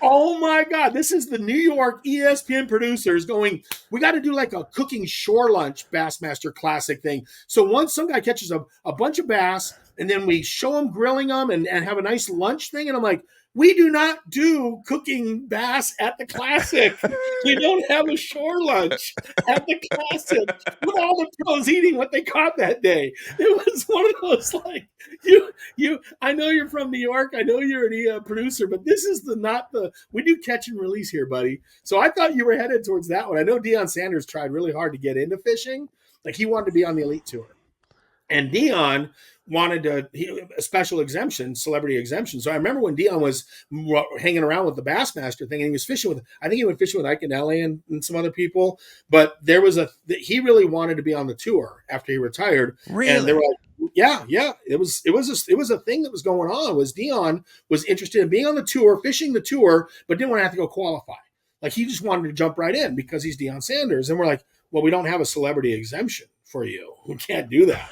oh my God, this is the New York ESPN producers going, we got to do like a cooking shore lunch Bassmaster Classic thing. So once some guy catches a bunch of bass, and then we show them grilling them and have a nice lunch thing, and I'm like, we do not do cooking bass at the Classic. We don't have a shore lunch at the Classic with all the pros eating what they caught that day. It was one of those like, I know you're from New York. I know you're a producer, but this is we do catch and release here, buddy. So I thought you were headed towards that one. I know Deion Sanders tried really hard to get into fishing. Like he wanted to be on the elite tour. And Deion wanted a special exemption, celebrity exemption. So I remember when Deion was hanging around with the Bassmaster thing, and he was fishing with, I think he went fishing with Ike and Ellie and some other people. But he really wanted to be on the tour after he retired. Really? And they were like, yeah. It was a thing that was going on. Was Deion was interested in being on the tour, fishing the tour, but didn't want to have to go qualify. Like he just wanted to jump right in because he's Deion Sanders. And we're like, well, we don't have a celebrity exemption for you. We can't do that.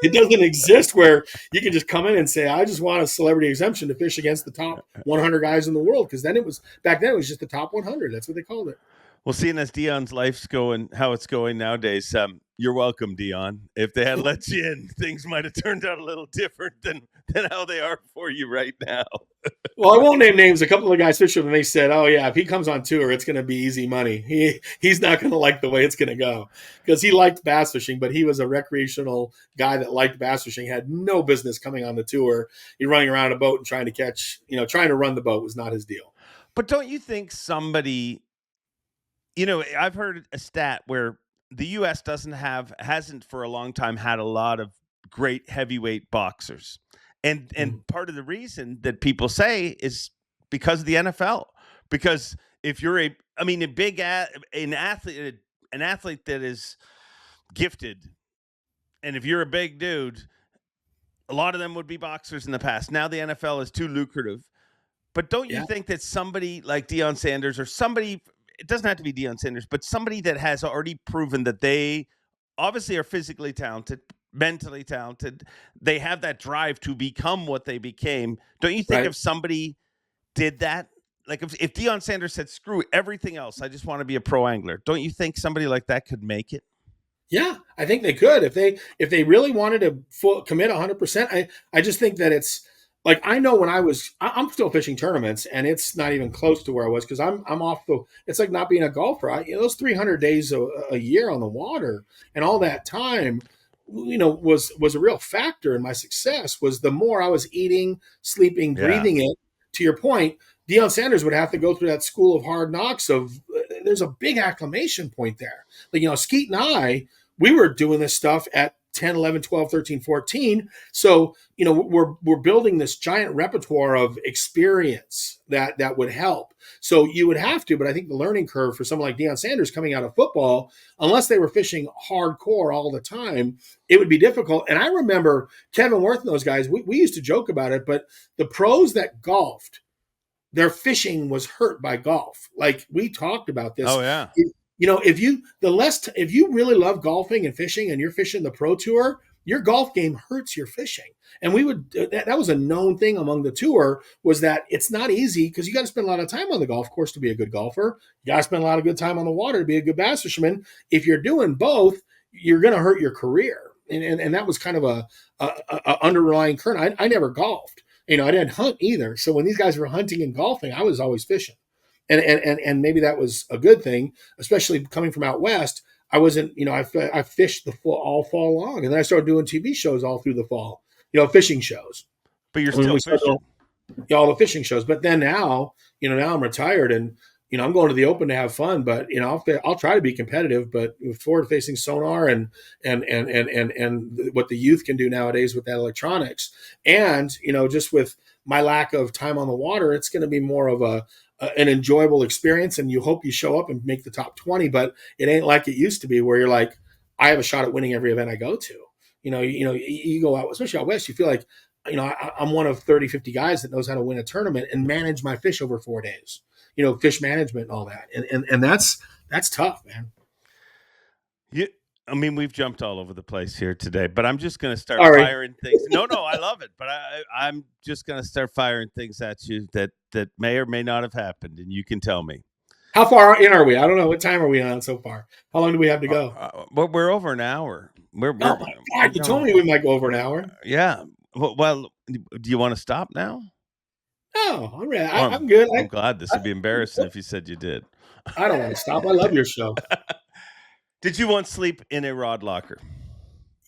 It doesn't exist where you can just come in and say, I just want a celebrity exemption to fish against the top 100 guys in the world. Because back then it was just the top 100. That's what they called it. Well, seeing as Deion's life's going, how it's going nowadays, you're welcome, Deion. If they had let you in, things might have turned out a little different than how they are for you right now. Well, I won't name names. A couple of guys fished with him, and they said, oh, yeah, if he comes on tour, it's going to be easy money. He's not going to like the way it's going to go because he liked bass fishing, but he was a recreational guy that liked bass fishing, had no business coming on the tour. He running around a boat and trying to run the boat was not his deal. But don't you think somebody, I've heard a stat where the U.S. hasn't for a long time had a lot of great heavyweight boxers. And part of the reason that people say is because of the NFL. Because if you're an athlete that is gifted, and if you're a big dude, a lot of them would be boxers in the past. Now the NFL is too lucrative. But don't you think that somebody like Deion Sanders or somebody, it doesn't have to be Deion Sanders, but somebody that has already proven that they obviously are physically talented, mentally talented, they have that drive to become what they became. Don't you think if somebody did that, like if Deion Sanders said, screw everything else, I just want to be a pro angler, don't you think somebody like that could make it? Yeah, I think they could. If they really wanted to commit 100%, I just think that it's like, I know when I'm still fishing tournaments and it's not even close to where I was because I'm off it's like not being a golfer. Those 300 days a year on the water and all that time, was a real factor in my success. Was the more I was eating, sleeping, breathing it. To your point, Deion Sanders would have to go through that school of hard knocks there's a big acclimation point there. Like, Skeet and I, we were doing this stuff at 10, 11, 12, 13, 14. So, we're building this giant repertoire of experience that would help. So you would have to, but I think the learning curve for someone like Deion Sanders coming out of football, unless they were fishing hardcore all the time, it would be difficult. And I remember Kevin Worth and those guys, we used to joke about it, but the pros that golfed, their fishing was hurt by golf. Like we talked about this. Oh yeah. If you really love golfing and fishing and you're fishing the pro tour, your golf game hurts your fishing. And that was a known thing among the tour, was that it's not easy because you got to spend a lot of time on the golf course to be a good golfer. You got to spend a lot of good time on the water to be a good bass fisherman. If you're doing both, you're going to hurt your career. And that was kind of a underlying current. I never golfed. I didn't hunt either. So when these guys were hunting and golfing, I was always fishing. And maybe that was a good thing, especially coming from out west. I wasn't, I fished all fall long, and then I started doing TV shows all through the fall, fishing shows. But you're still fishing. All the fishing shows. But then now, now I'm retired and, I'm going to the Open to have fun, but, I'll try to be competitive, but with forward-facing sonar and what the youth can do nowadays with that electronics and, just with my lack of time on the water, it's going to be more of an enjoyable experience, and you hope you show up and make the top 20, but it ain't like it used to be where you're like, I have a shot at winning every event I go to. You go out, especially out west, you feel like, I'm one of 30, 50 guys that knows how to win a tournament and manage my fish over 4 days, fish management and all that. And that's tough, man. We've jumped all over the place here today, but I'm just going to start firing things. No, I love it, but I'm just going to start firing things at you that may or may not have happened, and you can tell me. How far in are we? I don't know. What time are we on so far? How long do we have to go? We're over an hour. Oh my God, you told me we might go over an hour. Yeah. Well, do you want to stop now? No, I'm ready. Well, I'm good. I'm glad. This would be embarrassing if you said you did. I don't want to stop. I love your show. Did you once sleep in a rod locker?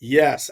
Yes,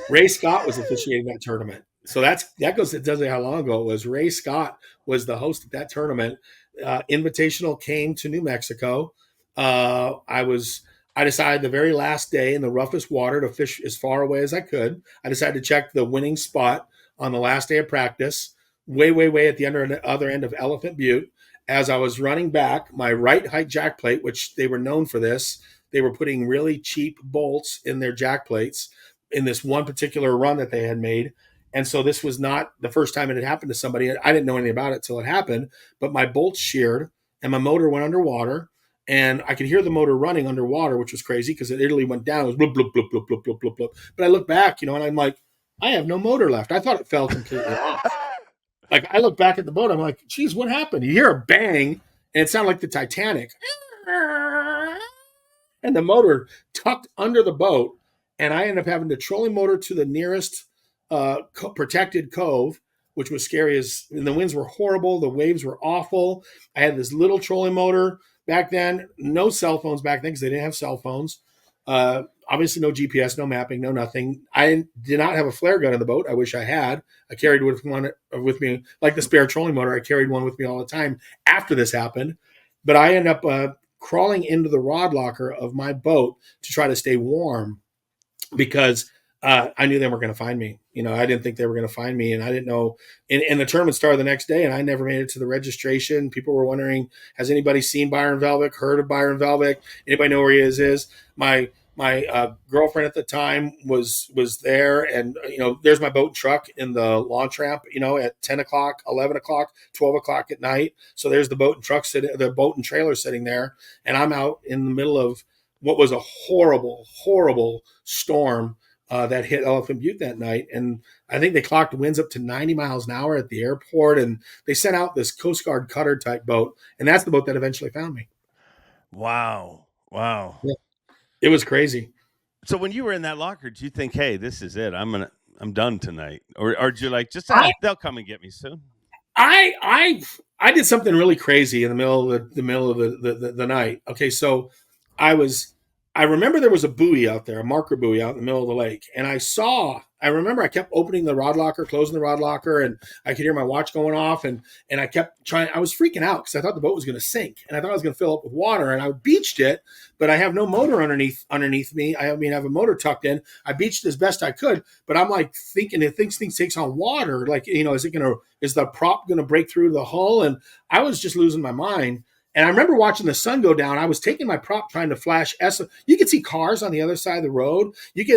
Ray Scott was officiating that tournament. So that goes to tell you how long ago it was. Ray Scott was the host of that tournament. Invitational came to New Mexico. I decided the very last day in the roughest water to fish as far away as I could. I decided to check the winning spot on the last day of practice, way, way, way at the other end of Elephant Butte. As I was running back, my right height jack plate, which they were known for this, they were putting really cheap bolts in their jack plates in this one particular run that they had made. And so this was not the first time it had happened to somebody. I didn't know anything about it till it happened, but my bolts sheared and my motor went underwater. And I could hear the motor running underwater, which was crazy because it literally went down. It was blub, blub, blub, blub, blub, blub, blub, blub. But I look back, and I'm like, I have no motor left. I thought it fell completely off. Like, I look back at the boat. I'm like, geez, what happened? You hear a bang, and it sounded like the Titanic. And the motor tucked under the boat, and I ended up having to trolling motor to the nearest protected cove, which was scary. And the winds were horrible. The waves were awful. I had this little trolling motor. Back then, no cell phones back then because they didn't have cell phones. Obviously, no GPS, no mapping, no nothing. I did not have a flare gun in the boat. I wish I had. I carried one with me, like the spare trolling motor. I carried one with me all the time after this happened. But I ended up crawling into the rod locker of my boat to try to stay warm because I knew they weren't going to find me. I didn't think they were going to find me, and I didn't know. And the tournament started the next day, and I never made it to the registration. People were wondering, has anybody seen Byron Velvick, heard of Byron Velvick? Anybody know where he is? My girlfriend at the time was there, and there's my boat and truck in the launch ramp. At 10 o'clock, 11 o'clock, 12 o'clock at night. So there's the boat and truck the boat and trailer sitting there, and I'm out in the middle of what was a horrible, horrible storm. That hit Elephant Butte that night. And I think they clocked winds up to 90 miles an hour at the airport. And they sent out this Coast Guard cutter type boat. And that's the boat that eventually found me. Wow. Yeah. It was crazy. So when you were in that locker, did you think, hey, this is it. I'm done tonight. Or did you like, they'll come and get me soon? I did something really crazy in the middle of the night. Okay. So I remember there was a buoy out there, a marker buoy out in the middle of the lake. And I remember I kept opening the rod locker, closing the rod locker, and I could hear my watch going off. And I kept trying, I was freaking out because I thought the boat was going to sink. And I thought I was going to fill up with water. And I beached it, but I have no motor underneath me. I have a motor tucked in. I beached as best I could, but I'm like thinking if things takes on water, like, is the prop going to break through the hull? And I was just losing my mind. And I remember watching the sun go down. I was taking my prop trying to flash. You could see cars on the other side of the road.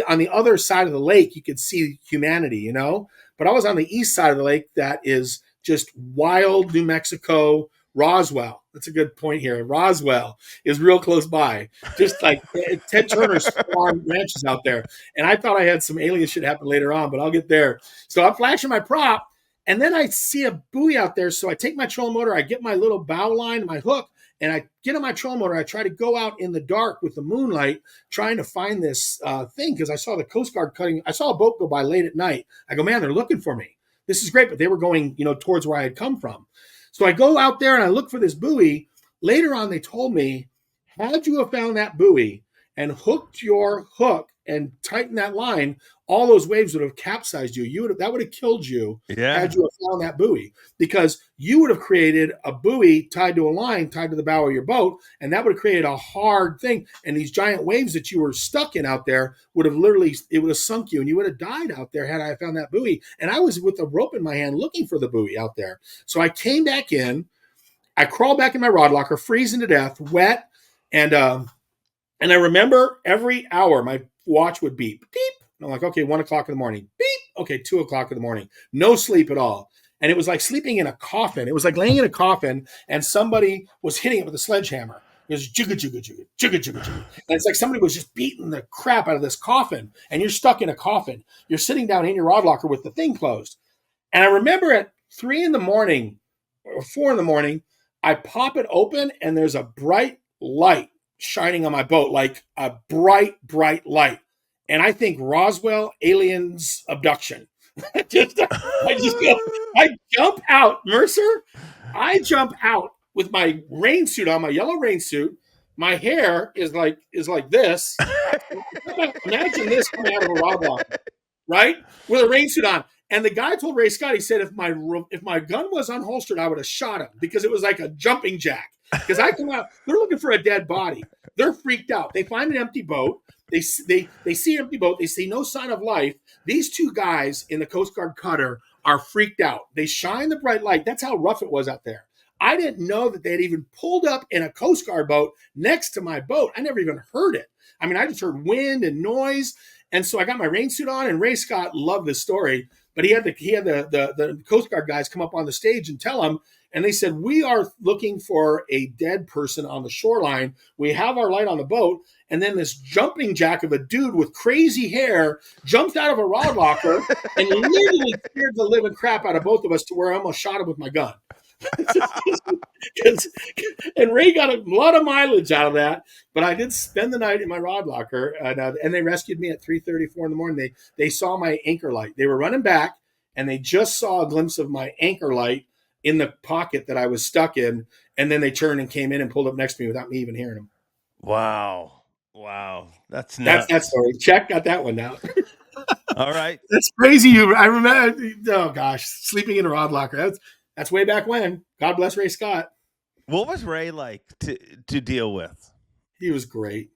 On the other side of the lake, you could see humanity, But I was on the east side of the lake that is just wild New Mexico, Roswell. That's a good point here. Roswell is real close by. Just like Ted Turner's farm ranches out there. And I thought I had some alien shit happen later on, but I'll get there. So I'm flashing my prop. And then I see a buoy out there. So I take my trolling motor, I get my little bow line, my hook, and I get on my trolling motor. I try to go out in the dark with the moonlight, trying to find this thing because I saw the Coast Guard cutting. I saw a boat go by late at night. I go, man, they're looking for me. This is great. But they were going, towards where I had come from. So I go out there and I look for this buoy. Later on, they told me, had you have found that buoy and hooked your hook and tightened that line, all those waves would have capsized you. That would have killed you had you have found that buoy, because you would have created a buoy tied to a line tied to the bow of your boat, and that would have created a hard thing. And these giant waves that you were stuck in out there would have sunk you, and you would have died out there had I found that buoy. And I was with a rope in my hand looking for the buoy out there. So I came back in, I crawled back in my rod locker, freezing to death, wet, and I remember every hour my watch would beep, beep. And I'm like, okay, 1 o'clock in the morning, beep. Okay, 2 o'clock in the morning, no sleep at all. And it was like sleeping in a coffin. It was like laying in a coffin and somebody was hitting it with a sledgehammer. It was jigga, jigga, jigga, jigga, jigga, jigga. And it's like somebody was just beating the crap out of this coffin, and you're stuck in a coffin. You're sitting down in your rod locker with the thing closed. And I remember at 3 in the morning or 4 in the morning, I pop it open and there's a bright light shining on my boat, like a bright, bright light. And I think Roswell aliens abduction. I jump out, Mercer. I jump out with my rain suit on, my yellow rain suit. My hair is like this. Imagine this coming out of a rod locker, right? With a rain suit on. And the guy told Ray Scott, he said, if my gun was unholstered, I would have shot him because it was like a jumping jack. Because I come out, they're looking for a dead body. They're freaked out. They find an empty boat. They see an empty boat. They see no sign of life. These two guys in the Coast Guard cutter are freaked out. They shine the bright light. That's how rough it was out there. I didn't know that they had even pulled up in a Coast Guard boat next to my boat. I never even heard it. I mean, I just heard wind and noise. And so I got my rain suit on, and Ray Scott loved this story. But he had the Coast Guard guys come up on the stage and tell him, and they said, we are looking for a dead person on the shoreline. We have our light on the boat. And then this jumping jack of a dude with crazy hair jumped out of a rod locker and literally scared the living crap out of both of us to where I almost shot him with my gun. And Ray got a lot of mileage out of that. But I did spend the night in my rod locker, and they rescued me at 3:34 in the morning. They saw my anchor light. They were running back, and they just saw a glimpse of my anchor light in the pocket that I was stuck in, and then they turned and came in and pulled up next to me without me even hearing them. Wow. That's nuts. That's that story. Check, got that one now. All right. That's crazy. I remember, oh gosh, sleeping in a rod locker. That's way back when. God bless Ray Scott. What was Ray like to deal with? He was great.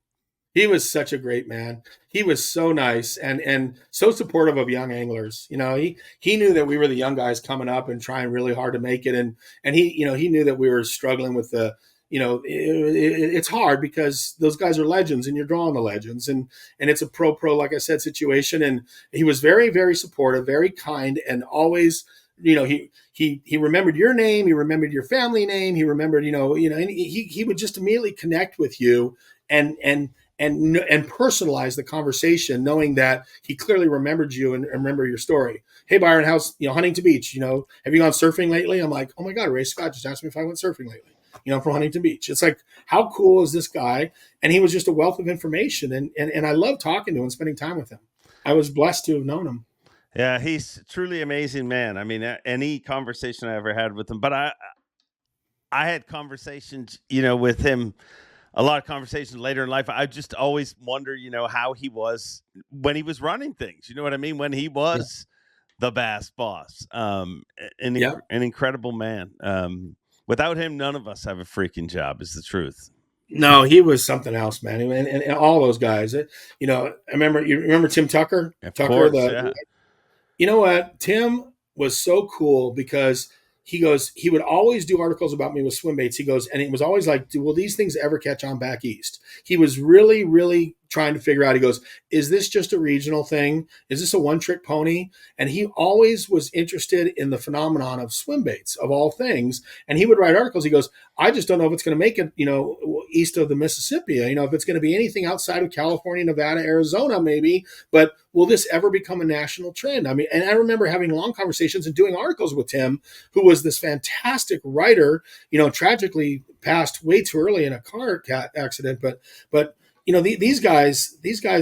He was such a great man. He was so nice and so supportive of young anglers. You know, he knew that we were the young guys coming up and trying really hard to make it. And he knew that we were struggling with the, it's hard because those guys are legends and you're drawing the legends and it's a pro, like I said, situation. And he was very, very supportive, very kind, and always, he remembered your name. He remembered your family name. He remembered, and he would just immediately connect with you and personalize the conversation, knowing that he clearly remembered you and remember your story. Hey, Byron, how's, Huntington Beach? Have you gone surfing lately? I'm like, oh my God, Ray Scott just asked me if I went surfing lately, from Huntington Beach. It's like, how cool is this guy? And he was just a wealth of information. And I love talking to him and spending time with him. I was blessed to have known him. Yeah, he's a truly amazing man. I mean, any conversation I ever had with him, but I had conversations, with him, a lot of conversations later in life. I just always wonder, how he was when he was running things. You know what I mean? When he was the Bass boss, an incredible man. Without him, none of us have a freaking job, is the truth. No, he was something else, man. And all those guys, I remember Tim Tucker? Of course, yeah. You know what? Tim was so cool because he would always do articles about me with swim baits. He goes, and it was always like, will these things ever catch on back east? He was really, really trying to figure out, he goes, is this just a regional thing? Is this a one-trick pony? And he always was interested in the phenomenon of swim baits, of all things. And he would write articles. He goes, I just don't know if it's going to make it, east of the Mississippi, if it's going to be anything outside of California, Nevada, Arizona, maybe, but will this ever become a national trend? I mean, and I remember having long conversations and doing articles with Tim, who was this fantastic writer, tragically passed way too early in a car accident. But these guys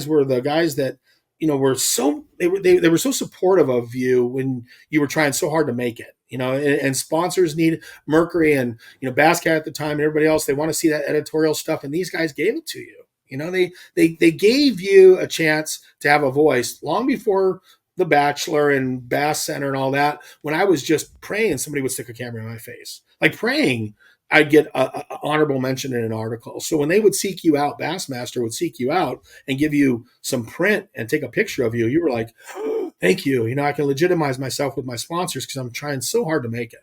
were the guys that, were so, they were so supportive of you when you were trying so hard to make it. And sponsors need Mercury and, Basscat at the time and everybody else, they want to see that editorial stuff. And these guys gave it to you. They gave you a chance to have a voice long before The Bachelor and Bass Center and all that. When I was just praying, somebody would stick a camera in my face, like praying I'd get a honorable mention in an article. So when they would seek you out, Bassmaster would seek you out and give you some print and take a picture of you, you were like, oh, thank you. I can legitimize myself with my sponsors because I'm trying so hard to make it.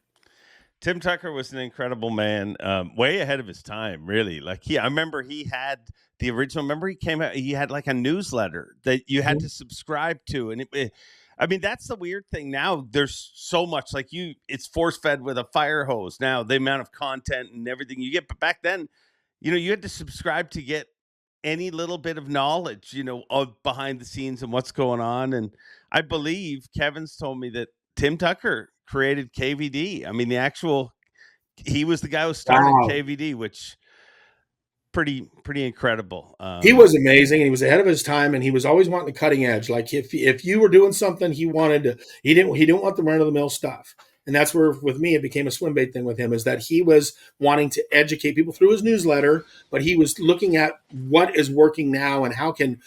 Tim Tucker was an incredible man, way ahead of his time, really. Like I remember he had the original. Remember he came out. He had like a newsletter that you had to subscribe to, and that's the weird thing now. There's so much it's force fed with a fire hose now. The amount of content and everything you get, but back then, you had to subscribe to get any little bit of knowledge, of behind the scenes and what's going on. And I believe Kevin's told me that Tim Tucker created KVD. I mean, he was the guy who started KVD, which pretty incredible. He was amazing, and he was ahead of his time, and he was always wanting the cutting edge. Like if you were doing something, he didn't want the run of the mill stuff. And that's where, with me, it became a swim bait thing with him, is that he was wanting to educate people through his newsletter, but he was looking at what is working now and how can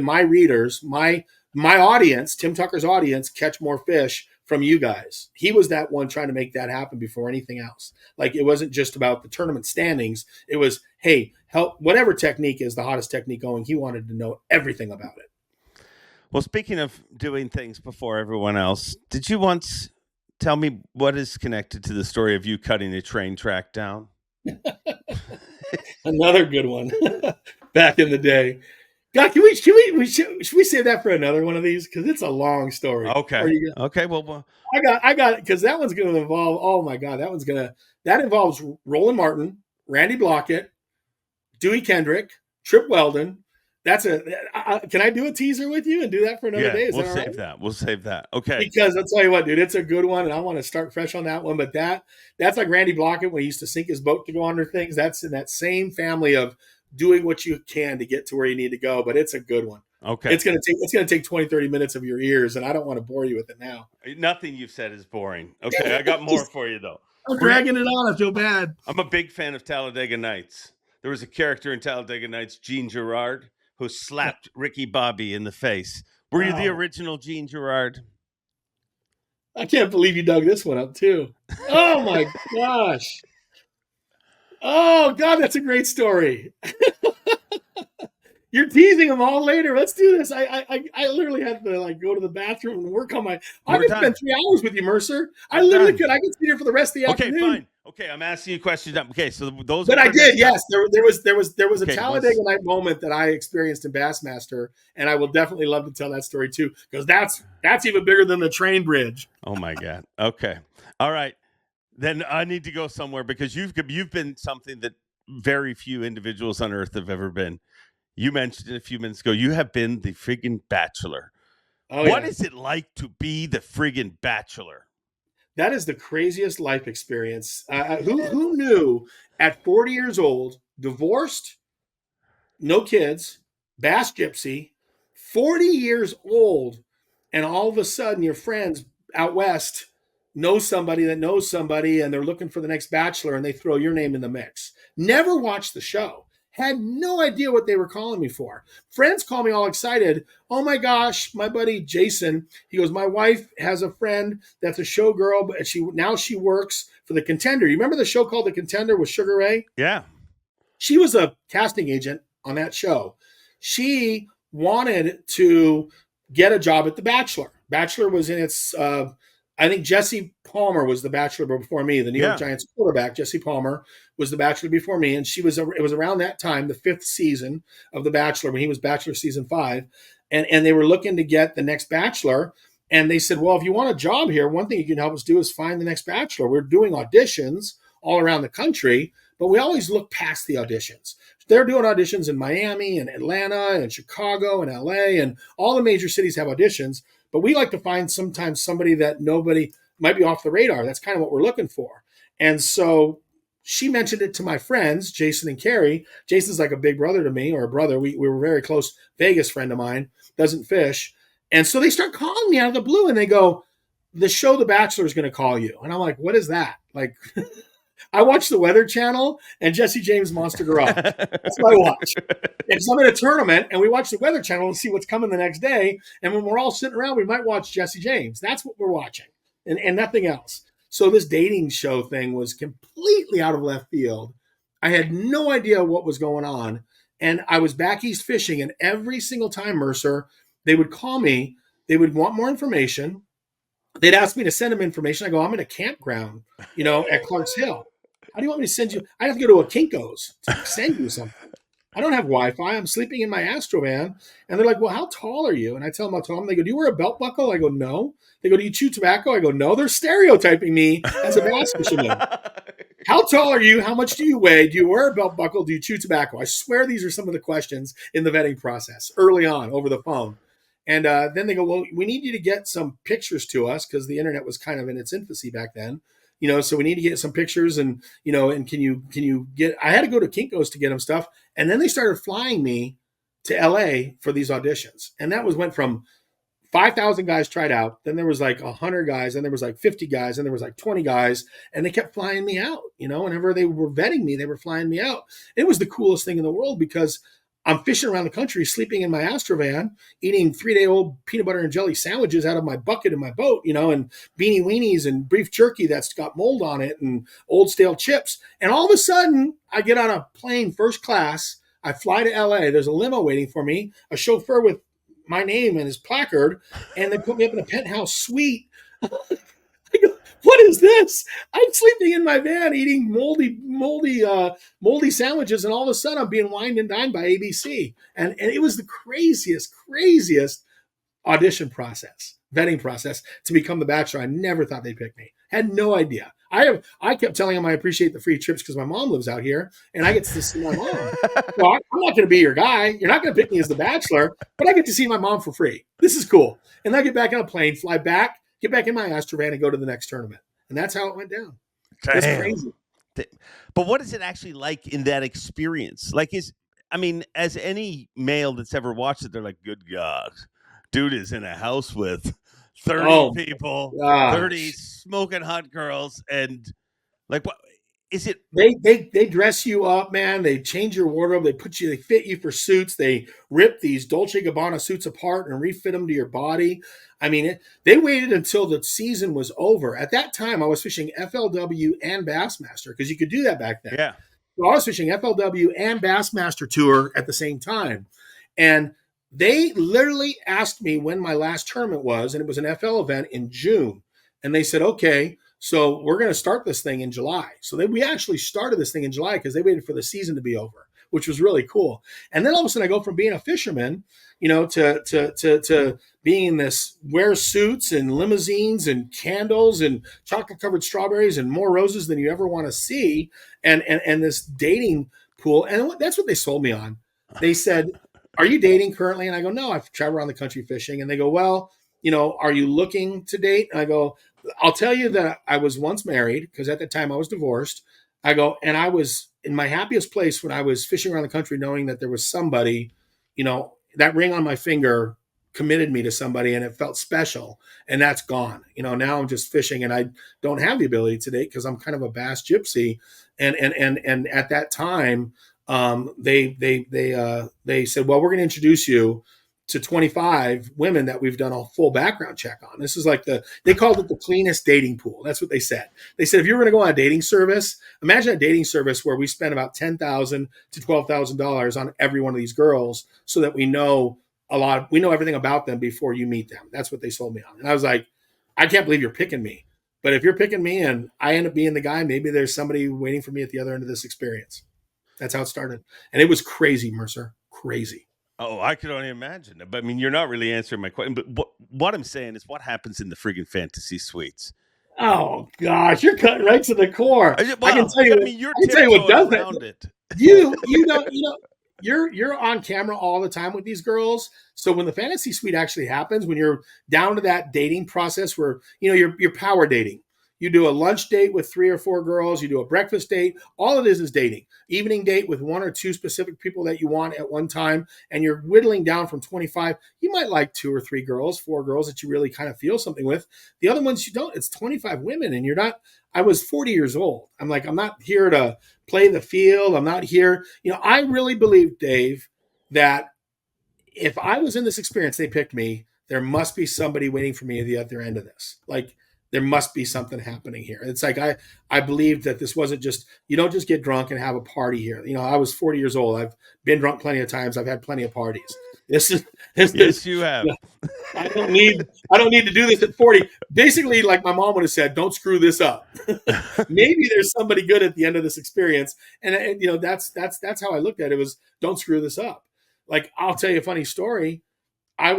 my readers, my audience, Tim Tucker's audience, catch more fish from you guys. He was that one trying to make that happen before anything else. Like, it wasn't just about the tournament standings. It was, hey, help, whatever technique is the hottest technique going. He wanted to know everything about it. Well, speaking of doing things before everyone else, did you once tell me what is connected to the story of you cutting a train track down? Another good one. Back in the day. God, should we save that for another one of these? Because it's a long story. Okay. Okay. Well, I got it, because that one's going to involve. Oh my God, that involves Roland Martin, Randy Blockett, Dewey Kendrick, Trip Weldon. Can I do a teaser with you and do that for another day? We'll save that. We'll save that. Okay. Because I'll tell you what, dude, it's a good one, and I want to start fresh on that one. But that's like Randy Blockett when he used to sink his boat to go under things. That's in that same family of doing what you can to get to where you need to go. But it's a good one. Okay. It's gonna take 20, 30 minutes of your ears, and I don't want to bore you with it now. Nothing you've said is boring. Okay, I got more for you though. I'm dragging it on. I feel bad. I'm a big fan of Talladega Nights. There was a character in Talladega Nights, Gene Gerard, who slapped Ricky Bobby in the face. Were you the original Gene Gerard? I can't believe you dug this one up too. Oh my gosh. Oh God, that's a great story. You're teasing them all later. Let's do this. I literally had to go to the bathroom and work on my. I could spend 3 hours with you, Mercer. I literally could. I could sit here for the rest of the afternoon. Okay, fine. Okay, I'm asking you questions. Okay, so those. But I did. Yes, there was a Talladega Night moment that I experienced in Bassmaster, and I will definitely love to tell that story too, because that's even bigger than the train bridge. Oh my God. Okay. All right. Then I need to go somewhere, because you've been something that very few individuals on earth have ever been. You mentioned it a few minutes ago. You have been the friggin' Bachelor. What is it like to be the friggin' Bachelor? That is the craziest life experience. Who knew at 40 years old, divorced, no kids, Bass Gypsy, 40 years old, and all of a sudden your friends out west know somebody that knows somebody, and they're looking for the next Bachelor, and they throw your name in the mix. Never watched the show. Had no idea what they were calling me for. Friends call me all excited. Oh my gosh, my buddy Jason, he goes, my wife has a friend that's a showgirl, but she works for The Contender. You remember the show called The Contender with Sugar Ray? Yeah. She was a casting agent on that show. She wanted to get a job at The Bachelor. Bachelor was in its, I think Jesse Palmer was the Bachelor before me. The New York Giants quarterback, Jesse Palmer, was the Bachelor before me. And it was around that time, the 5th season of The Bachelor, when he was Bachelor season 5. And they were looking to get the next Bachelor. And they said, well, if you want a job here, one thing you can help us do is find the next Bachelor. We're doing auditions all around the country, but we always look past the auditions. They're doing auditions in Miami and Atlanta and Chicago and LA, and all the major cities have auditions. But we like to find sometimes somebody that nobody might be off the radar. That's kind of what we're looking for. And so she mentioned it to my friends, Jason and Carrie. Jason's like a big brother to me, or a brother. We were very close. Vegas friend of mine, doesn't fish. And so they start calling me out of the blue, and they go, the show The Bachelor is going to call you. And I'm like, what is that? Like, I watch the Weather Channel and Jesse James' Monster Garage. That's what I watch. And so I'm in a tournament, and we watch the Weather Channel and see what's coming the next day. And when we're all sitting around, we might watch Jesse James. That's what we're watching, and nothing else. So this dating show thing was completely out of left field. I had no idea what was going on. And I was back east fishing, and every single time, Mercer, they would call me. They would want more information. They'd ask me to send them information. I go, I'm in a campground, at Clarks Hill. How do you want me to send you? I have to go to a Kinko's to send you something. I don't have Wi-Fi. I'm sleeping in my Astrovan. And they're like, well, how tall are you? And I tell them how tall. They go, do you wear a belt buckle? I go, no. They go, do you chew tobacco? I go, no. They're stereotyping me as a bass fisherman. How tall are you? How much do you weigh? Do you wear a belt buckle? Do you chew tobacco? I swear these are some of the questions in the vetting process early on over the phone. And then they go, well, we need you to get some pictures to us, because the internet was kind of in its infancy back then. so we need to get some pictures and, and can you get, I had to go to Kinko's to get them stuff. And then they started flying me to LA for these auditions. And that went from 5,000 guys tried out. Then there was like 100 guys. And there was like 50 guys. And there was like 20 guys. And they kept flying me out. Whenever they were vetting me, they were flying me out. It was the coolest thing in the world because I'm fishing around the country, sleeping in my Astrovan, eating 3-day-old peanut butter and jelly sandwiches out of my bucket in my boat, and beanie weenies and beef jerky that's got mold on it and old stale chips. And all of a sudden, I get on a plane first class. I fly to LA. There's a limo waiting for me, a chauffeur with my name and his placard, and they put me up in a penthouse suite. I go, what is this? I'm sleeping in my van eating moldy sandwiches, and all of a sudden I'm being wined and dined by ABC. And it was the craziest audition process, vetting process to become the Bachelor. I never thought they'd pick me. Had no idea. I kept telling them I appreciate the free trips because my mom lives out here and I get to see my mom. Well, I'm not going to be your guy. You're not going to pick me as the Bachelor, but I get to see my mom for free. This is cool. And I get back on a plane, fly back, get back in my Astrovan and go to the next tournament. And that's how it went down. It's crazy. But what is it actually like in that experience? As any male that's ever watched it, they're like, good God, dude is in a house with 30 people, gosh. 30 smoking hot girls. And like, what is it? They dress you up, man. They change your wardrobe. They fit you for suits. They rip these Dolce & Gabbana suits apart and refit them to your body. They waited until the season was over. At that time, I was fishing FLW and Bassmaster because you could do that back then. Yeah. So I was fishing FLW and Bassmaster Tour at the same time. And they literally asked me when my last tournament was, and it was an FL event in June. And they said, okay, so we're going to start this thing in July. So we actually started this thing in July because they waited for the season to be over, which was really cool. And then all of a sudden I go from being a fisherman, to being in this, wear suits and limousines and candles and chocolate covered strawberries and more roses than you ever want to see. And this dating pool. And that's what they sold me on. They said, are you dating currently? And I go, no, I've traveled around the country fishing. And they go, well, are you looking to date? And I go, I'll tell you that I was once married because at the time I was divorced. I go, and I was in my happiest place when I was fishing around the country, knowing that there was somebody, that ring on my finger committed me to somebody and it felt special, and that's gone. Now I'm just fishing and I don't have the ability to date because I'm kind of a bass gypsy. And at that time, they said, well, we're going to introduce you to 25 women that we've done a full background check on. This is like they called it the cleanest dating pool. That's what they said. They said, if you were going to go on a dating service, imagine a dating service where we spend about $10,000 to $12,000 on every one of these girls so that we know everything about them before you meet them. That's what they sold me on. And I was like, I can't believe you're picking me. But if you're picking me and I end up being the guy, maybe there's somebody waiting for me at the other end of this experience. That's how it started. And it was crazy, Mercer. Crazy. Oh, I could only imagine. But you're not really answering my question. But what I'm saying is what happens in the friggin' fantasy suites? Oh, gosh. You're cutting right to the core. Well, I can tell you what does it. You're on camera all the time with these girls. So when the fantasy suite actually happens, when you're down to that dating process where, you're power dating. You do a lunch date with 3 or 4 girls. You do a breakfast date. All it is dating. Evening date with 1 or 2 specific people that you want at one time. And you're whittling down from 25. You might like 2 or 3 girls, 4 girls that you really kind of feel something with. The other ones you don't. It's 25 women. And you're not. I was 40 years old. I'm not here to play the field. I'm not here. I really believe, Dave, that if I was in this experience, they picked me, there must be somebody waiting for me at the other end of this. There must be something happening here. It's like I believed that this wasn't just, you don't just get drunk and have a party here. I was 40 years old. I've been drunk plenty of times. I've had plenty of parties. Yes, you have. I don't need to do this at 40. Basically, like my mom would have said, don't screw this up. Maybe there's somebody good at the end of this experience. And that's how I looked at it, was don't screw this up. Like, I'll tell you a funny story. I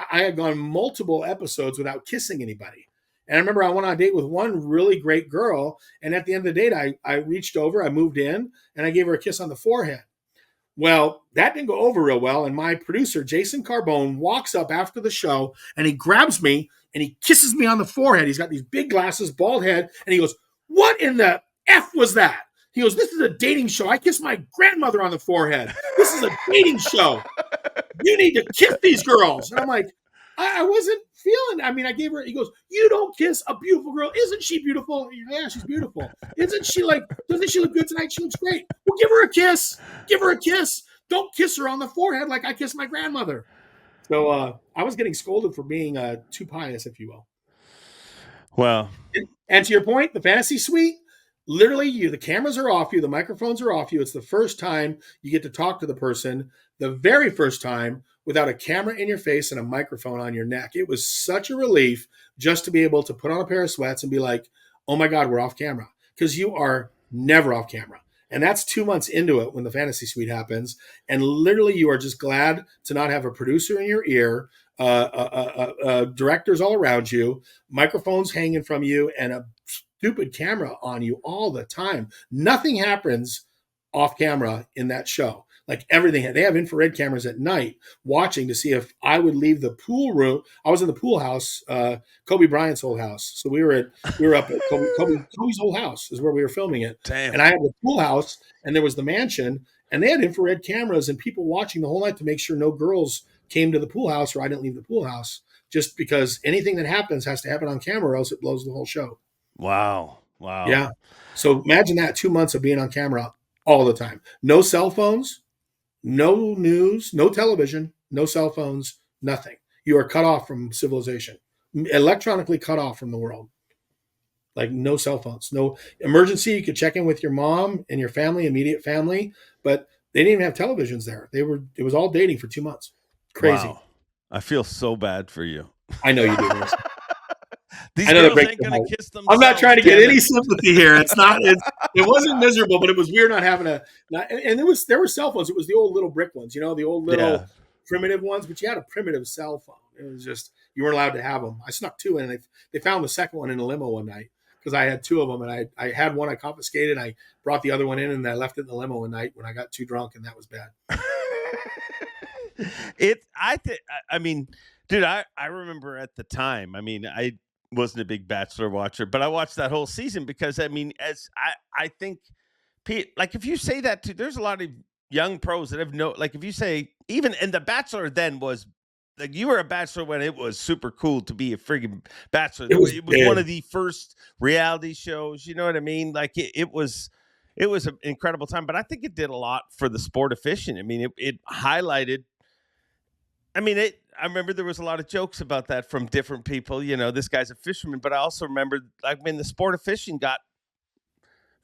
had gone multiple episodes without kissing anybody. And I remember I went on a date with one really great girl. And at the end of the date, I reached over, I moved in, and I gave her a kiss on the forehead. Well, that didn't go over real well. And my producer, Jason Carbone, walks up after the show and he grabs me and he kisses me on the forehead. He's got these big glasses, bald head, and he goes, "What in the F was that?" He goes, "This is a dating show. I kissed my grandmother on the forehead. This is a dating show. You need to kiss these girls." And I'm like, I wasn't feeling. I mean, I gave her. He goes, "You don't kiss a beautiful girl. Isn't she beautiful?" "Yeah, she's beautiful." "Isn't she doesn't she look good tonight?" "She looks great." "Well, give her a kiss. Give her a kiss. Don't kiss her on the forehead like I kissed my grandmother." So I was getting scolded for being too pious, if you will. Well, and to your point, the fantasy suite, literally, the cameras are off you, the microphones are off you. It's the first time you get to talk to the person, the very first time, without a camera in your face and a microphone on your neck. It was such a relief just to be able to put on a pair of sweats and be like, "Oh my God, we're off camera," because you are never off camera. And that's 2 months into it when the fantasy suite happens. And literally, you are just glad to not have a producer in your ear, directors all around you, microphones hanging from you, and a stupid camera on you all the time. Nothing happens off camera in that show. Like everything, they have infrared cameras at night watching to see if I would leave the pool room. I was in the pool house, Kobe Bryant's old house. So we were up at Kobe's old house is where we were filming it. Damn. And I had the pool house, and there was the mansion, and they had infrared cameras and people watching the whole night to make sure no girls came to the pool house or I didn't leave the pool house. Just because anything that happens has to happen on camera, or else it blows the whole show. Wow. Yeah. So imagine that 2 months of being on camera all the time. No cell phones. No news, no television, no cell phones, nothing. You are cut off from civilization, electronically cut off from the world. Like no cell phones, no emergency. You could check in with your mom and your family, immediate family, but they didn't even have televisions there. It was all dating for 2 months. Crazy. Wow. I feel so bad for you. I know you do. These I know girls ain't gonna kiss them. I'm not trying to get any sympathy here. It's not. It wasn't miserable, but it was weird not having and there were cell phones. It was the old little brick ones, the old little primitive ones. But you had a primitive cell phone. It was just you weren't allowed to have them. I snuck two in, and they found the second one in a limo one night because I had two of them, and I had one I confiscated. I brought the other one in, and I left it in the limo one night when I got too drunk, and that was bad. I mean, dude, I remember at the time. I mean, I wasn't a big Bachelor watcher, but I watched that whole season because I mean, I think, Pete, like if you say that there's a lot of young pros that have like if you say even and the Bachelor then was like you were a Bachelor when it was super cool to be a friggin' Bachelor. It was one of the first reality shows. You know what I mean? Like it was an incredible time, but I think it did a lot for the sport of fishing. I mean, it highlighted. I mean, I remember there was a lot of jokes about that from different people. This guy's a fisherman, but I also remember, the sport of fishing got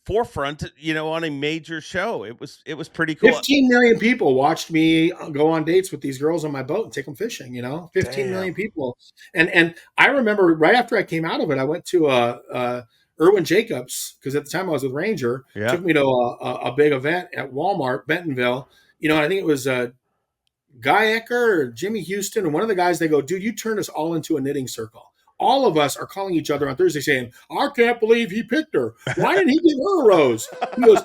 forefront, on a major show. It was pretty cool. 15 million people watched me go on dates with these girls on my boat and take them fishing. 15 million people. And I remember right after I came out of it, I went to Irwin Jacobs because at the time I was with Ranger. Yeah. Took me to a big event at Walmart, Bentonville. And I think it was Guy Ecker or Jimmy Houston, and one of the guys, they go, "Dude, you turned us all into a knitting circle." All of us are calling each other on Thursday saying, "I can't believe he picked her. Why didn't he give her a rose?" He goes,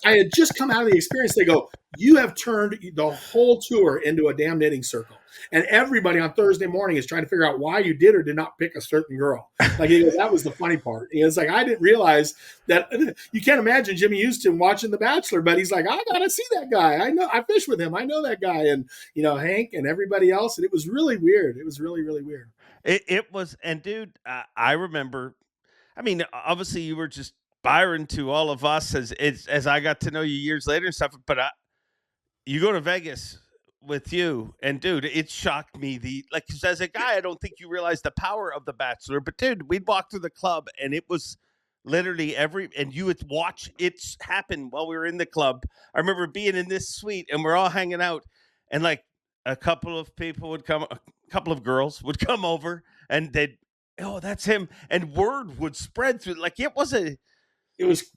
I had just come out of the experience. They go, "You have turned the whole tour into a damn knitting circle." And everybody on Thursday morning is trying to figure out why you did or did not pick a certain girl. Like he goes, that was the funny part. It's like, I didn't realize that you can't imagine Jimmy Houston watching The Bachelor, but he's like, I got to see that guy. I know, I fish with him. I know that guy. And, Hank and everybody else. And it was really weird. It was really, really weird. It was. And dude, I remember, I mean, obviously you were just Byron to all of us as I got to know you years later and stuff, but you go to Vegas with you, and dude, it shocked me. Cause as a guy, I don't think you realize the power of The Bachelor. But dude, we'd walk through the club, and it was literally and you would watch it happen while we were in the club. I remember being in this suite, and we're all hanging out, and like a couple of people would come, a couple of girls would come over, and they'd, "Oh, that's him," and word would spread through. Like it was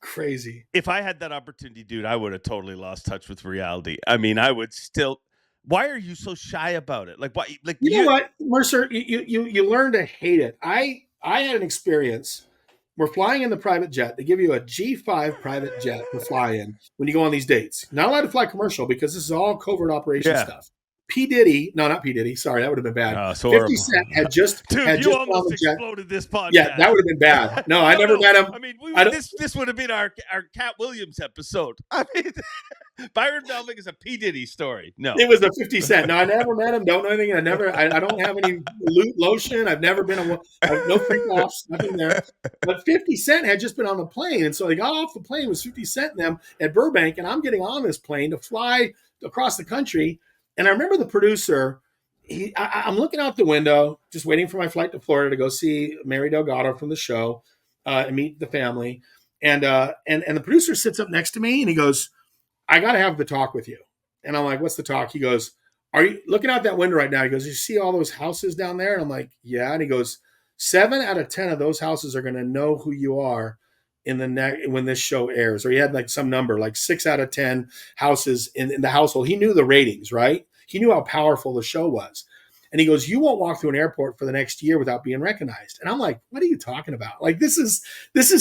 crazy. If I had that opportunity, dude, I would have totally lost touch with reality. I mean, I would still. Why are you so shy about it? Like, why? Like, you know what, Mercer? You learn to hate it. I had an experience. We're flying in the private jet. They give you a G5 private jet to fly in when you go on these dates. Not allowed to fly commercial because this is all covert operation stuff. P. Diddy, no, not P. Diddy. Sorry, that would have been bad. Oh, it's 50 horrible. Cent had just Dude, had you just almost on the jet. exploded this podcast. Yeah, that would have been bad. No, I never met him. I mean, I don't- this would have been our Cat Williams episode. I mean, Byron Velvick is a P. Diddy story. No. It was a 50 Cent. No, I never met him. Don't know anything. I don't have any lotion. I've never been no freak offs, nothing there. But 50 Cent had just been on the plane. And so they got off the plane with 50 Cent and them at Burbank. And I'm getting on this plane to fly across the country. And I remember the producer, I'm looking out the window, just waiting for my flight to Florida to go see Mary Delgado from the show and meet the family. And the producer sits up next to me and he goes, I got to have the talk with you. And I'm like, what's the talk? He goes, are you looking out that window right now? He goes, you see all those houses down there? And I'm like, yeah. And he goes, 7 out of 10 of those houses are going to know who you are when this show airs. Or he had like some number, like 6 out of 10 houses in the household. He knew the ratings, right? He knew how powerful the show was. And he goes, you won't walk through an airport for the next year without being recognized. And I'm like, what are you talking about? Like, this is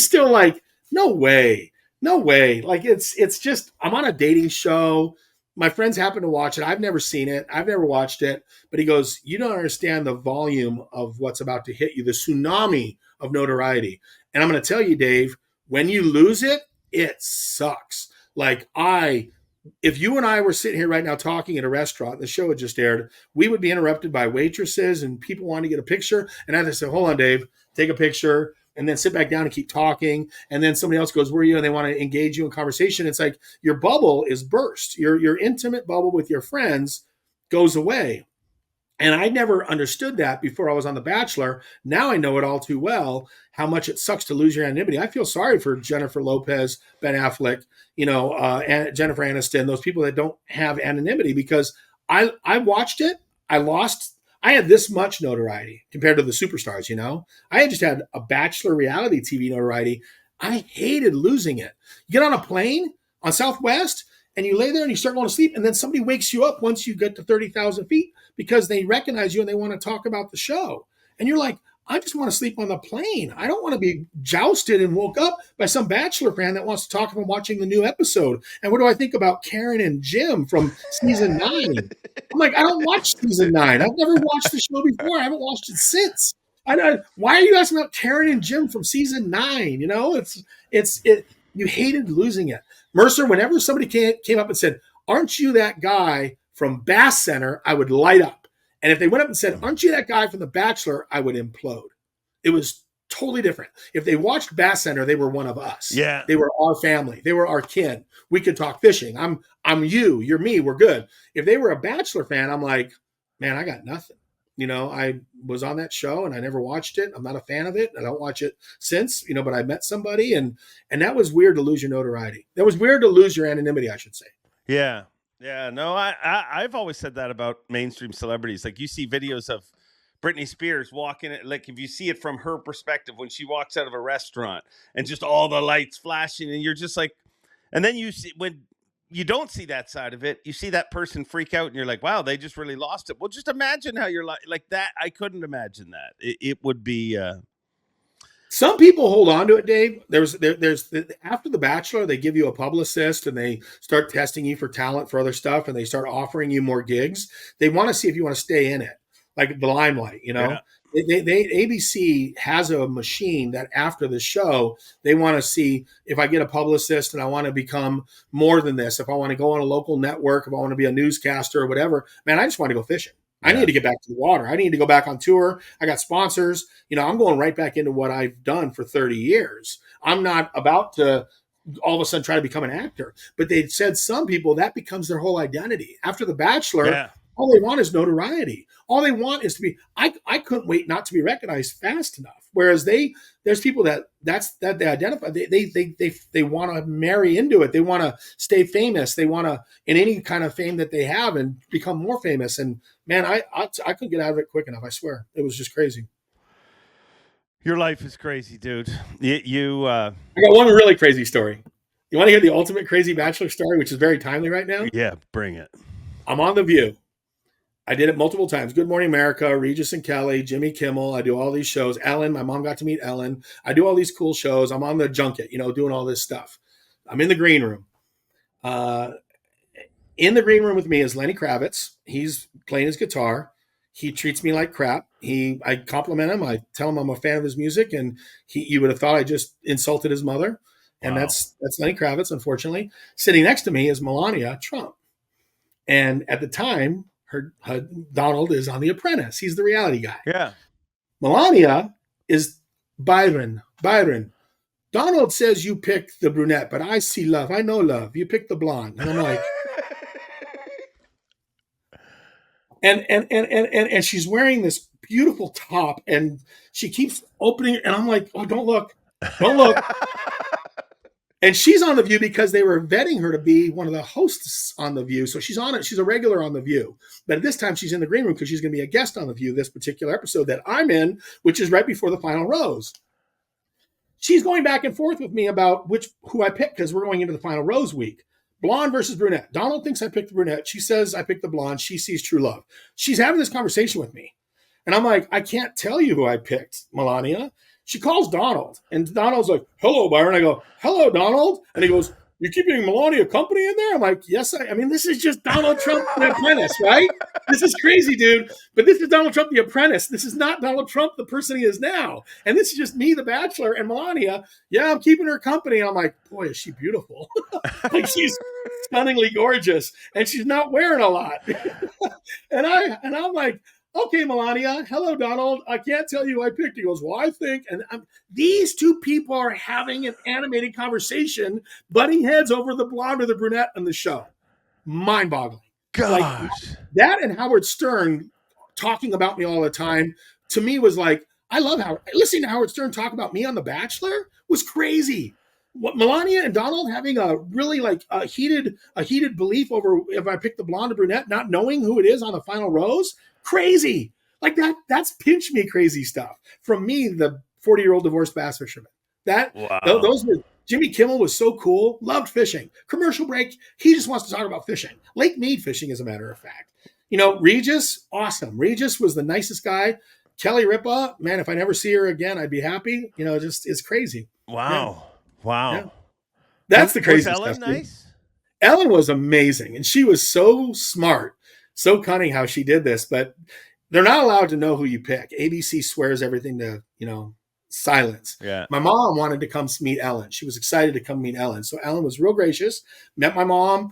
still like, no way. No way. Like it's just, I'm on a dating show. My friends happen to watch it. I've never seen it. I've never watched it. But he goes, you don't understand the volume of what's about to hit you, the tsunami of notoriety. And I'm going to tell you, Dave, when you lose it, it sucks. Like if you and I were sitting here right now talking at a restaurant, the show had just aired, we would be interrupted by waitresses and people wanting to get a picture. And I had to say, hold on, Dave, take a picture. And then sit back down and keep talking. And then somebody else goes, where are you? And they want to engage you in conversation. It's like your bubble is burst. Your intimate bubble with your friends goes away. And I never understood that before I was on The Bachelor. Now I know it all too well, how much it sucks to lose your anonymity. I feel sorry for Jennifer Lopez, Ben Affleck, and Jennifer Aniston, those people that don't have anonymity, because I watched it. I had this much notoriety compared to the superstars, I had just had a Bachelor reality TV notoriety. I hated losing it. You get on a plane on Southwest and you lay there and you start going to sleep, and then somebody wakes you up once you get to 30,000 feet because they recognize you and they want to talk about the show. And you're like, I just want to sleep on the plane. I don't want to be jousted and woke up by some Bachelor fan that wants to talk about watching the new episode. And what do I think about Karen and Jim from season 9? I'm like, I don't watch season 9. I've never watched the show before. I haven't watched it since. Why are you asking about Karen and Jim from season 9? You hated losing it. Mercer, whenever somebody came up and said, aren't you that guy from Bass Center? I would light up. And if they went up and said, aren't you that guy from The Bachelor? I would implode. It was totally different. If they watched Bass Center, they were one of us. Yeah. They were our family. They were our kin. We could talk fishing. I'm you. You're me. We're good. If they were a Bachelor fan, I'm like, man, I got nothing. I was on that show and I never watched it. I'm not a fan of it. I don't watch it since, but I met somebody and that was weird to lose your notoriety. That was weird to lose your anonymity, I should say. Yeah. Yeah, no, I've always said that about mainstream celebrities. Like, you see videos of Britney Spears walking, like if you see it from her perspective when she walks out of a restaurant and just all the lights flashing, and you're just like, and then you see, when you don't see that side of it, you see that person freak out and you're like, wow, they just really lost it. Well, just imagine how you're like that. I couldn't imagine that. It would be... Some people hold on to it, Dave. There's after The Bachelor, they give you a publicist and they start testing you for talent for other stuff, and they start offering you more gigs. They want to see if you want to stay in it, like the limelight. Yeah. ABC has a machine that after the show, they want to see if I get a publicist and I want to become more than this. If I want to go on a local network, if I want to be a newscaster or whatever, man, I just want to go fishing. I need to get back to the water. I need to go back on tour. I got sponsors. I'm going right back into what I've done for 30 years. I'm not about to all of a sudden try to become an actor. But they said some people, that becomes their whole identity. After The Bachelor, all they want is notoriety. All they want is to be, I couldn't wait not to be recognized fast enough. Whereas there's people that they identify, they want to marry into it. They want to stay famous. They want to, in any kind of fame that they have, and become more famous. And man, I couldn't get out of it quick enough. I swear. It was just crazy. Your life is crazy, dude. I got one really crazy story. You want to hear the ultimate crazy Bachelor story, which is very timely right now? Yeah, bring it. I'm on The View. I did it multiple times. Good Morning America, Regis and Kelly, Jimmy Kimmel. I do all these shows. Ellen, my mom got to meet Ellen. I do all these cool shows. I'm on the junket, doing all this stuff. I'm in the green room. In the green room with me is Lenny Kravitz. He's playing his guitar. He treats me like crap. I compliment him. I tell him I'm a fan of his music, and you would have thought I just insulted his mother. And Wow. that's Lenny Kravitz, unfortunately. Sitting next to me is Melania Trump. And at the time, her Donald is on The Apprentice. He's the reality guy. Yeah. Melania is Byron. Donald says you pick the brunette, but I see love. I know love. You pick the blonde. And I'm like, and she's wearing this beautiful top, and she keeps opening, and I'm like, oh, don't look. And she's on The View because they were vetting her to be one of the hosts on The View. So she's on it. She's a regular on The View. But at this time, she's in the green room because she's going to be a guest on The View this particular episode that I'm in, which is right before the final rose. She's going back and forth with me about who I picked because we're going into the final rose week. Blonde versus brunette. Donald thinks I picked the brunette. She says I picked the blonde. She sees true love. She's having this conversation with me. And I'm like, I can't tell you who I picked, Melania. She calls Donald, and Donald's like, hello, Byron. I go, hello, Donald. And he goes, you keeping Melania company in there? I'm like, yes. I mean, this is just Donald Trump, The Apprentice, right? This is crazy, dude. But this is Donald Trump, The Apprentice. This is not Donald Trump, the person he is now. And this is just me, the Bachelor, and Melania. Yeah, I'm keeping her company. And I'm like, boy, is she beautiful. Like, she's stunningly gorgeous, and she's not wearing a lot. and I'm like, okay, Melania. Hello, Donald. I can't tell you who I picked. He goes, well, I think. And these two people are having an animated conversation, butting heads over the blonde or the brunette on the show. Mind-boggling. Gosh. Like, that and Howard Stern talking about me all the time, to me was like, I love Howard. Listening to Howard Stern talk about me on The Bachelor was crazy. What Melania and Donald having a really like a heated belief over if I pick the blonde or brunette, not knowing who it is on the final rose. Crazy. Like that's pinch me crazy stuff from me, the 40-year-old divorced bass fisherman. Those were, Jimmy Kimmel was so cool, loved fishing. Commercial break, he just wants to talk about fishing. Lake Mead fishing, as a matter of fact. Regis, awesome. Regis was the nicest guy. Kelly Ripa, man, if I never see her again, I'd be happy. Just it's crazy. Wow. Yeah. Wow. Yeah. That's the crazy stuff. Was Ellen nice? Ellen was amazing, and she was so smart. So cunning how she did this, but they're not allowed to know who you pick. ABC swears everything to, silence. Yeah. My mom wanted to come meet Ellen. She was excited to come meet Ellen. So Ellen was real gracious, met my mom,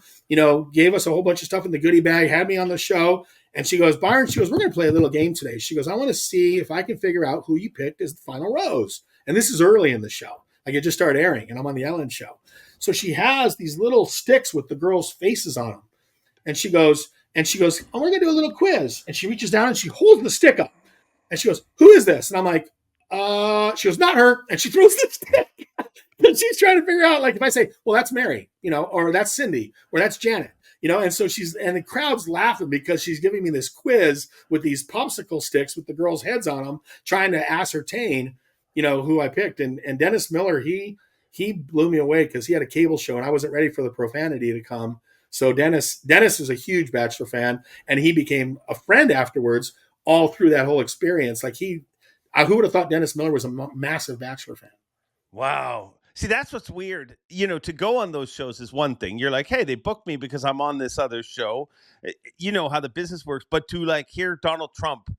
gave us a whole bunch of stuff in the goodie bag, had me on the show. And she goes, Byron, we're going to play a little game today. She goes, I want to see if I can figure out who you picked as the final rose. And this is early in the show. Like, it just started airing, and I'm on the Ellen show. So she has these little sticks with the girls' faces on them. And she goes, oh, we're going to do a little quiz. And she reaches down and she holds the stick up. And she goes, who is this? And I'm like, she goes, not her. And she throws the stick. And she's trying to figure out, like, if I say, well, that's Mary, or that's Cindy, or that's Janet, and so and the crowd's laughing because she's giving me this quiz with these popsicle sticks with the girls' heads on them, trying to ascertain, who I picked. And Dennis Miller, he blew me away because he had a cable show and I wasn't ready for the profanity to come. So Dennis is a huge Bachelor fan, and he became a friend afterwards all through that whole experience. Like, who would have thought Dennis Miller was a massive Bachelor fan? Wow. See, that's what's weird. To go on those shows is one thing. You're like, hey, they booked me because I'm on this other show. You know how the business works. But to hear Donald Trump,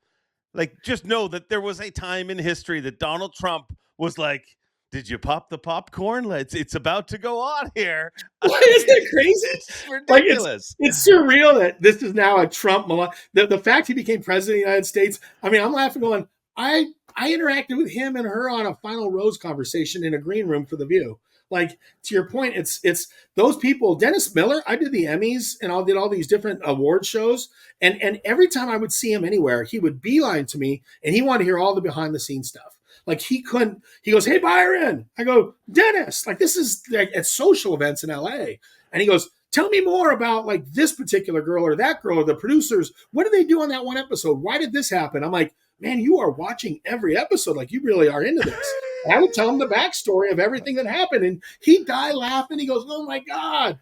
just know that there was a time in history that Donald Trump was like, did you pop the popcorn? It's about to go on here. Why is that crazy? It's ridiculous. It's surreal that this is now a Trump. The fact he became president of the United States. I mean, I'm laughing going, I interacted with him and her on a final rose conversation in a green room for The View. Like, to your point, it's those people. Dennis Miller, I did the Emmys and I did all these different award shows. And every time I would see him anywhere, he would beeline to me and he wanted to hear all the behind the scenes stuff. Like, he goes, hey, Byron. I go, Dennis, this is at social events in LA. And he goes, tell me more about this particular girl or that girl or the producers. What did they do on that one episode? Why did this happen? I'm like, man, you are watching every episode. Like, you really are into this. And I would tell him the backstory of everything that happened. And he'd die laughing. He goes, oh my God.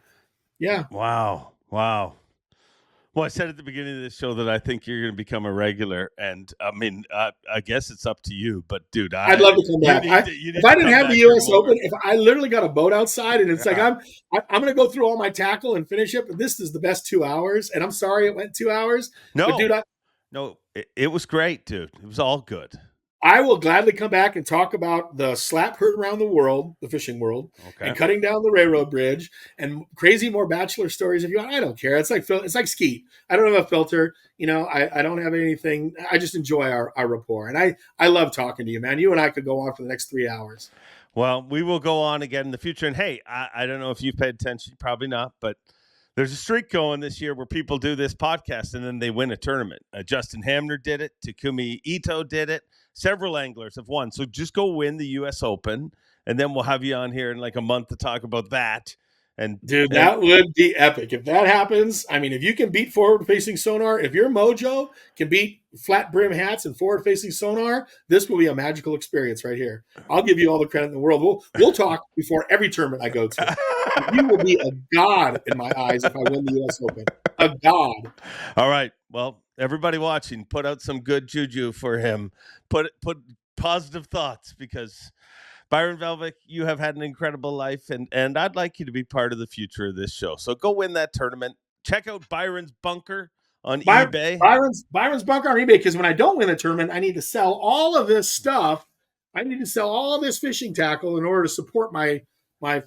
Yeah. Wow. Well, I said at the beginning of this show that I think you're going to become a regular, and I mean, I guess it's up to you. But dude, I'd love to come back. you If need I to didn't come have the back here U.S. more. Open, if I literally got a boat outside and it's like Yeah. I'm going to go through all my tackle and finish it, but this is the best 2 hours, and I'm sorry it went 2 hours. But dude, No, it was great, dude. It was all good. I will gladly come back and talk about the slap hurt around the world, the fishing world, Okay. and cutting down the railroad bridge, and crazy more Bachelor stories if you want. I don't care. It's like Skeet. I don't have a filter. You know, I don't have anything. I just enjoy our rapport, and I love talking to you, man. You and I could go on for the next 3 hours. Well, we will go on again in the future. And hey, I don't know if you've paid attention, probably not, but there's a streak going this year where people do this podcast and then they win a tournament. Justin Hamner did it. Takumi Ito did it. Several anglers have won. So just go win the U.S. Open, and then we'll have you on here in like a month to talk about that. And dude, that would be epic if that happens. I mean, if you can beat forward-facing sonar, if your mojo can beat flat brim hats and forward-facing sonar, this will be a magical experience right here. I'll give you all the credit in the world. We'll talk before every tournament I go to. You will be a god in my eyes if I win the U.S. Open. A god. All right. Well, everybody watching, put out some good juju for him. Put positive thoughts, because Byron Velvick, you have had an incredible life, and I'd like you to be part of the future of this show. So go win that tournament. Check out Byron's Bunker on eBay. Byron's Bunker on eBay, because when I don't win the tournament, I need to sell all of this stuff. I need to sell all of this fishing tackle in order to support my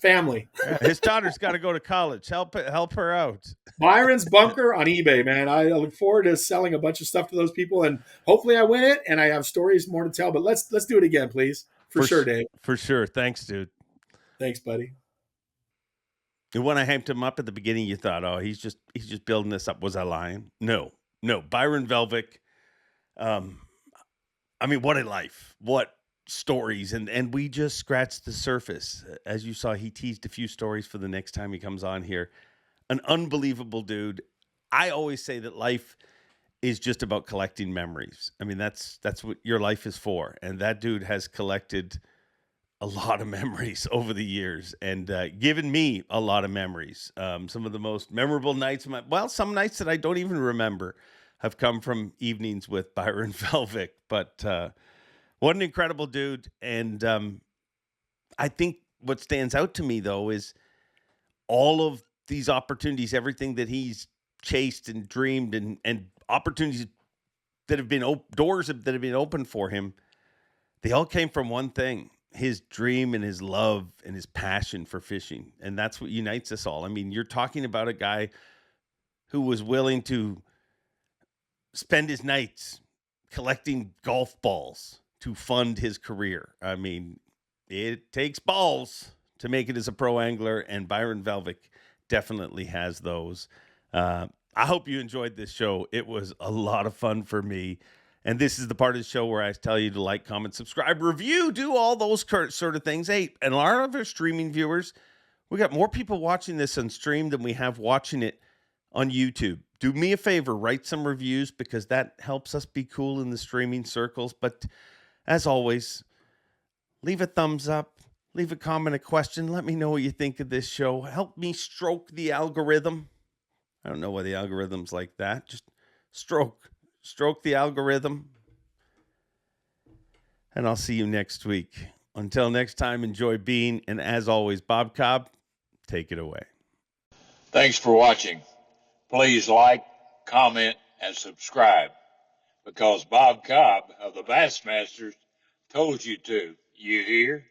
family. Yeah, his daughter's got to go to college. Help her out. Byron's Bunker on eBay, man. I look forward to selling a bunch of stuff to those people, and hopefully I win it and I have stories more to tell. But let's do it again, please. For sure, Dave. For sure. Thanks, dude. Thanks, buddy. And when I hyped him up at the beginning, you thought, oh, he's just building this up. Was I lying? No. Byron Velvick. I mean, what a life. What stories. And we just scratched the surface. As you saw, he teased a few stories for the next time he comes on here. An unbelievable dude. I always say that life is just about collecting memories. I mean, that's what your life is for. And that dude has collected a lot of memories over the years, and given me a lot of memories. Some of the most memorable nights, some nights that I don't even remember have come from evenings with Byron Velvick. But what an incredible dude. And I think what stands out to me, though, is all of these opportunities, everything that he's chased and dreamed, and opportunities that have been doors that have been opened for him. They all came from one thing: his dream and his love and his passion for fishing. And that's what unites us all. I mean, you're talking about a guy who was willing to spend his nights collecting golf balls to fund his career. I mean, it takes balls to make it as a pro angler, and Byron Velvick definitely has those. I hope you enjoyed this show. It was a lot of fun for me. And this is the part of the show where I tell you to like, comment, subscribe, review, do all those sort of things. Hey, and a lot of our streaming viewers, we got more people watching this on stream than we have watching it on YouTube. Do me a favor, write some reviews, because that helps us be cool in the streaming circles. But as always, leave a thumbs up, leave a comment, a question. Let me know what you think of this show. Help me stroke the algorithm. I don't know why the algorithm's like that. Just stroke the algorithm. And I'll see you next week. Until next time, enjoy being, and as always, Bob Cobb, take it away. Thanks for watching. Please like, comment, and subscribe, because Bob Cobb of the Bassmasters told you to. You hear?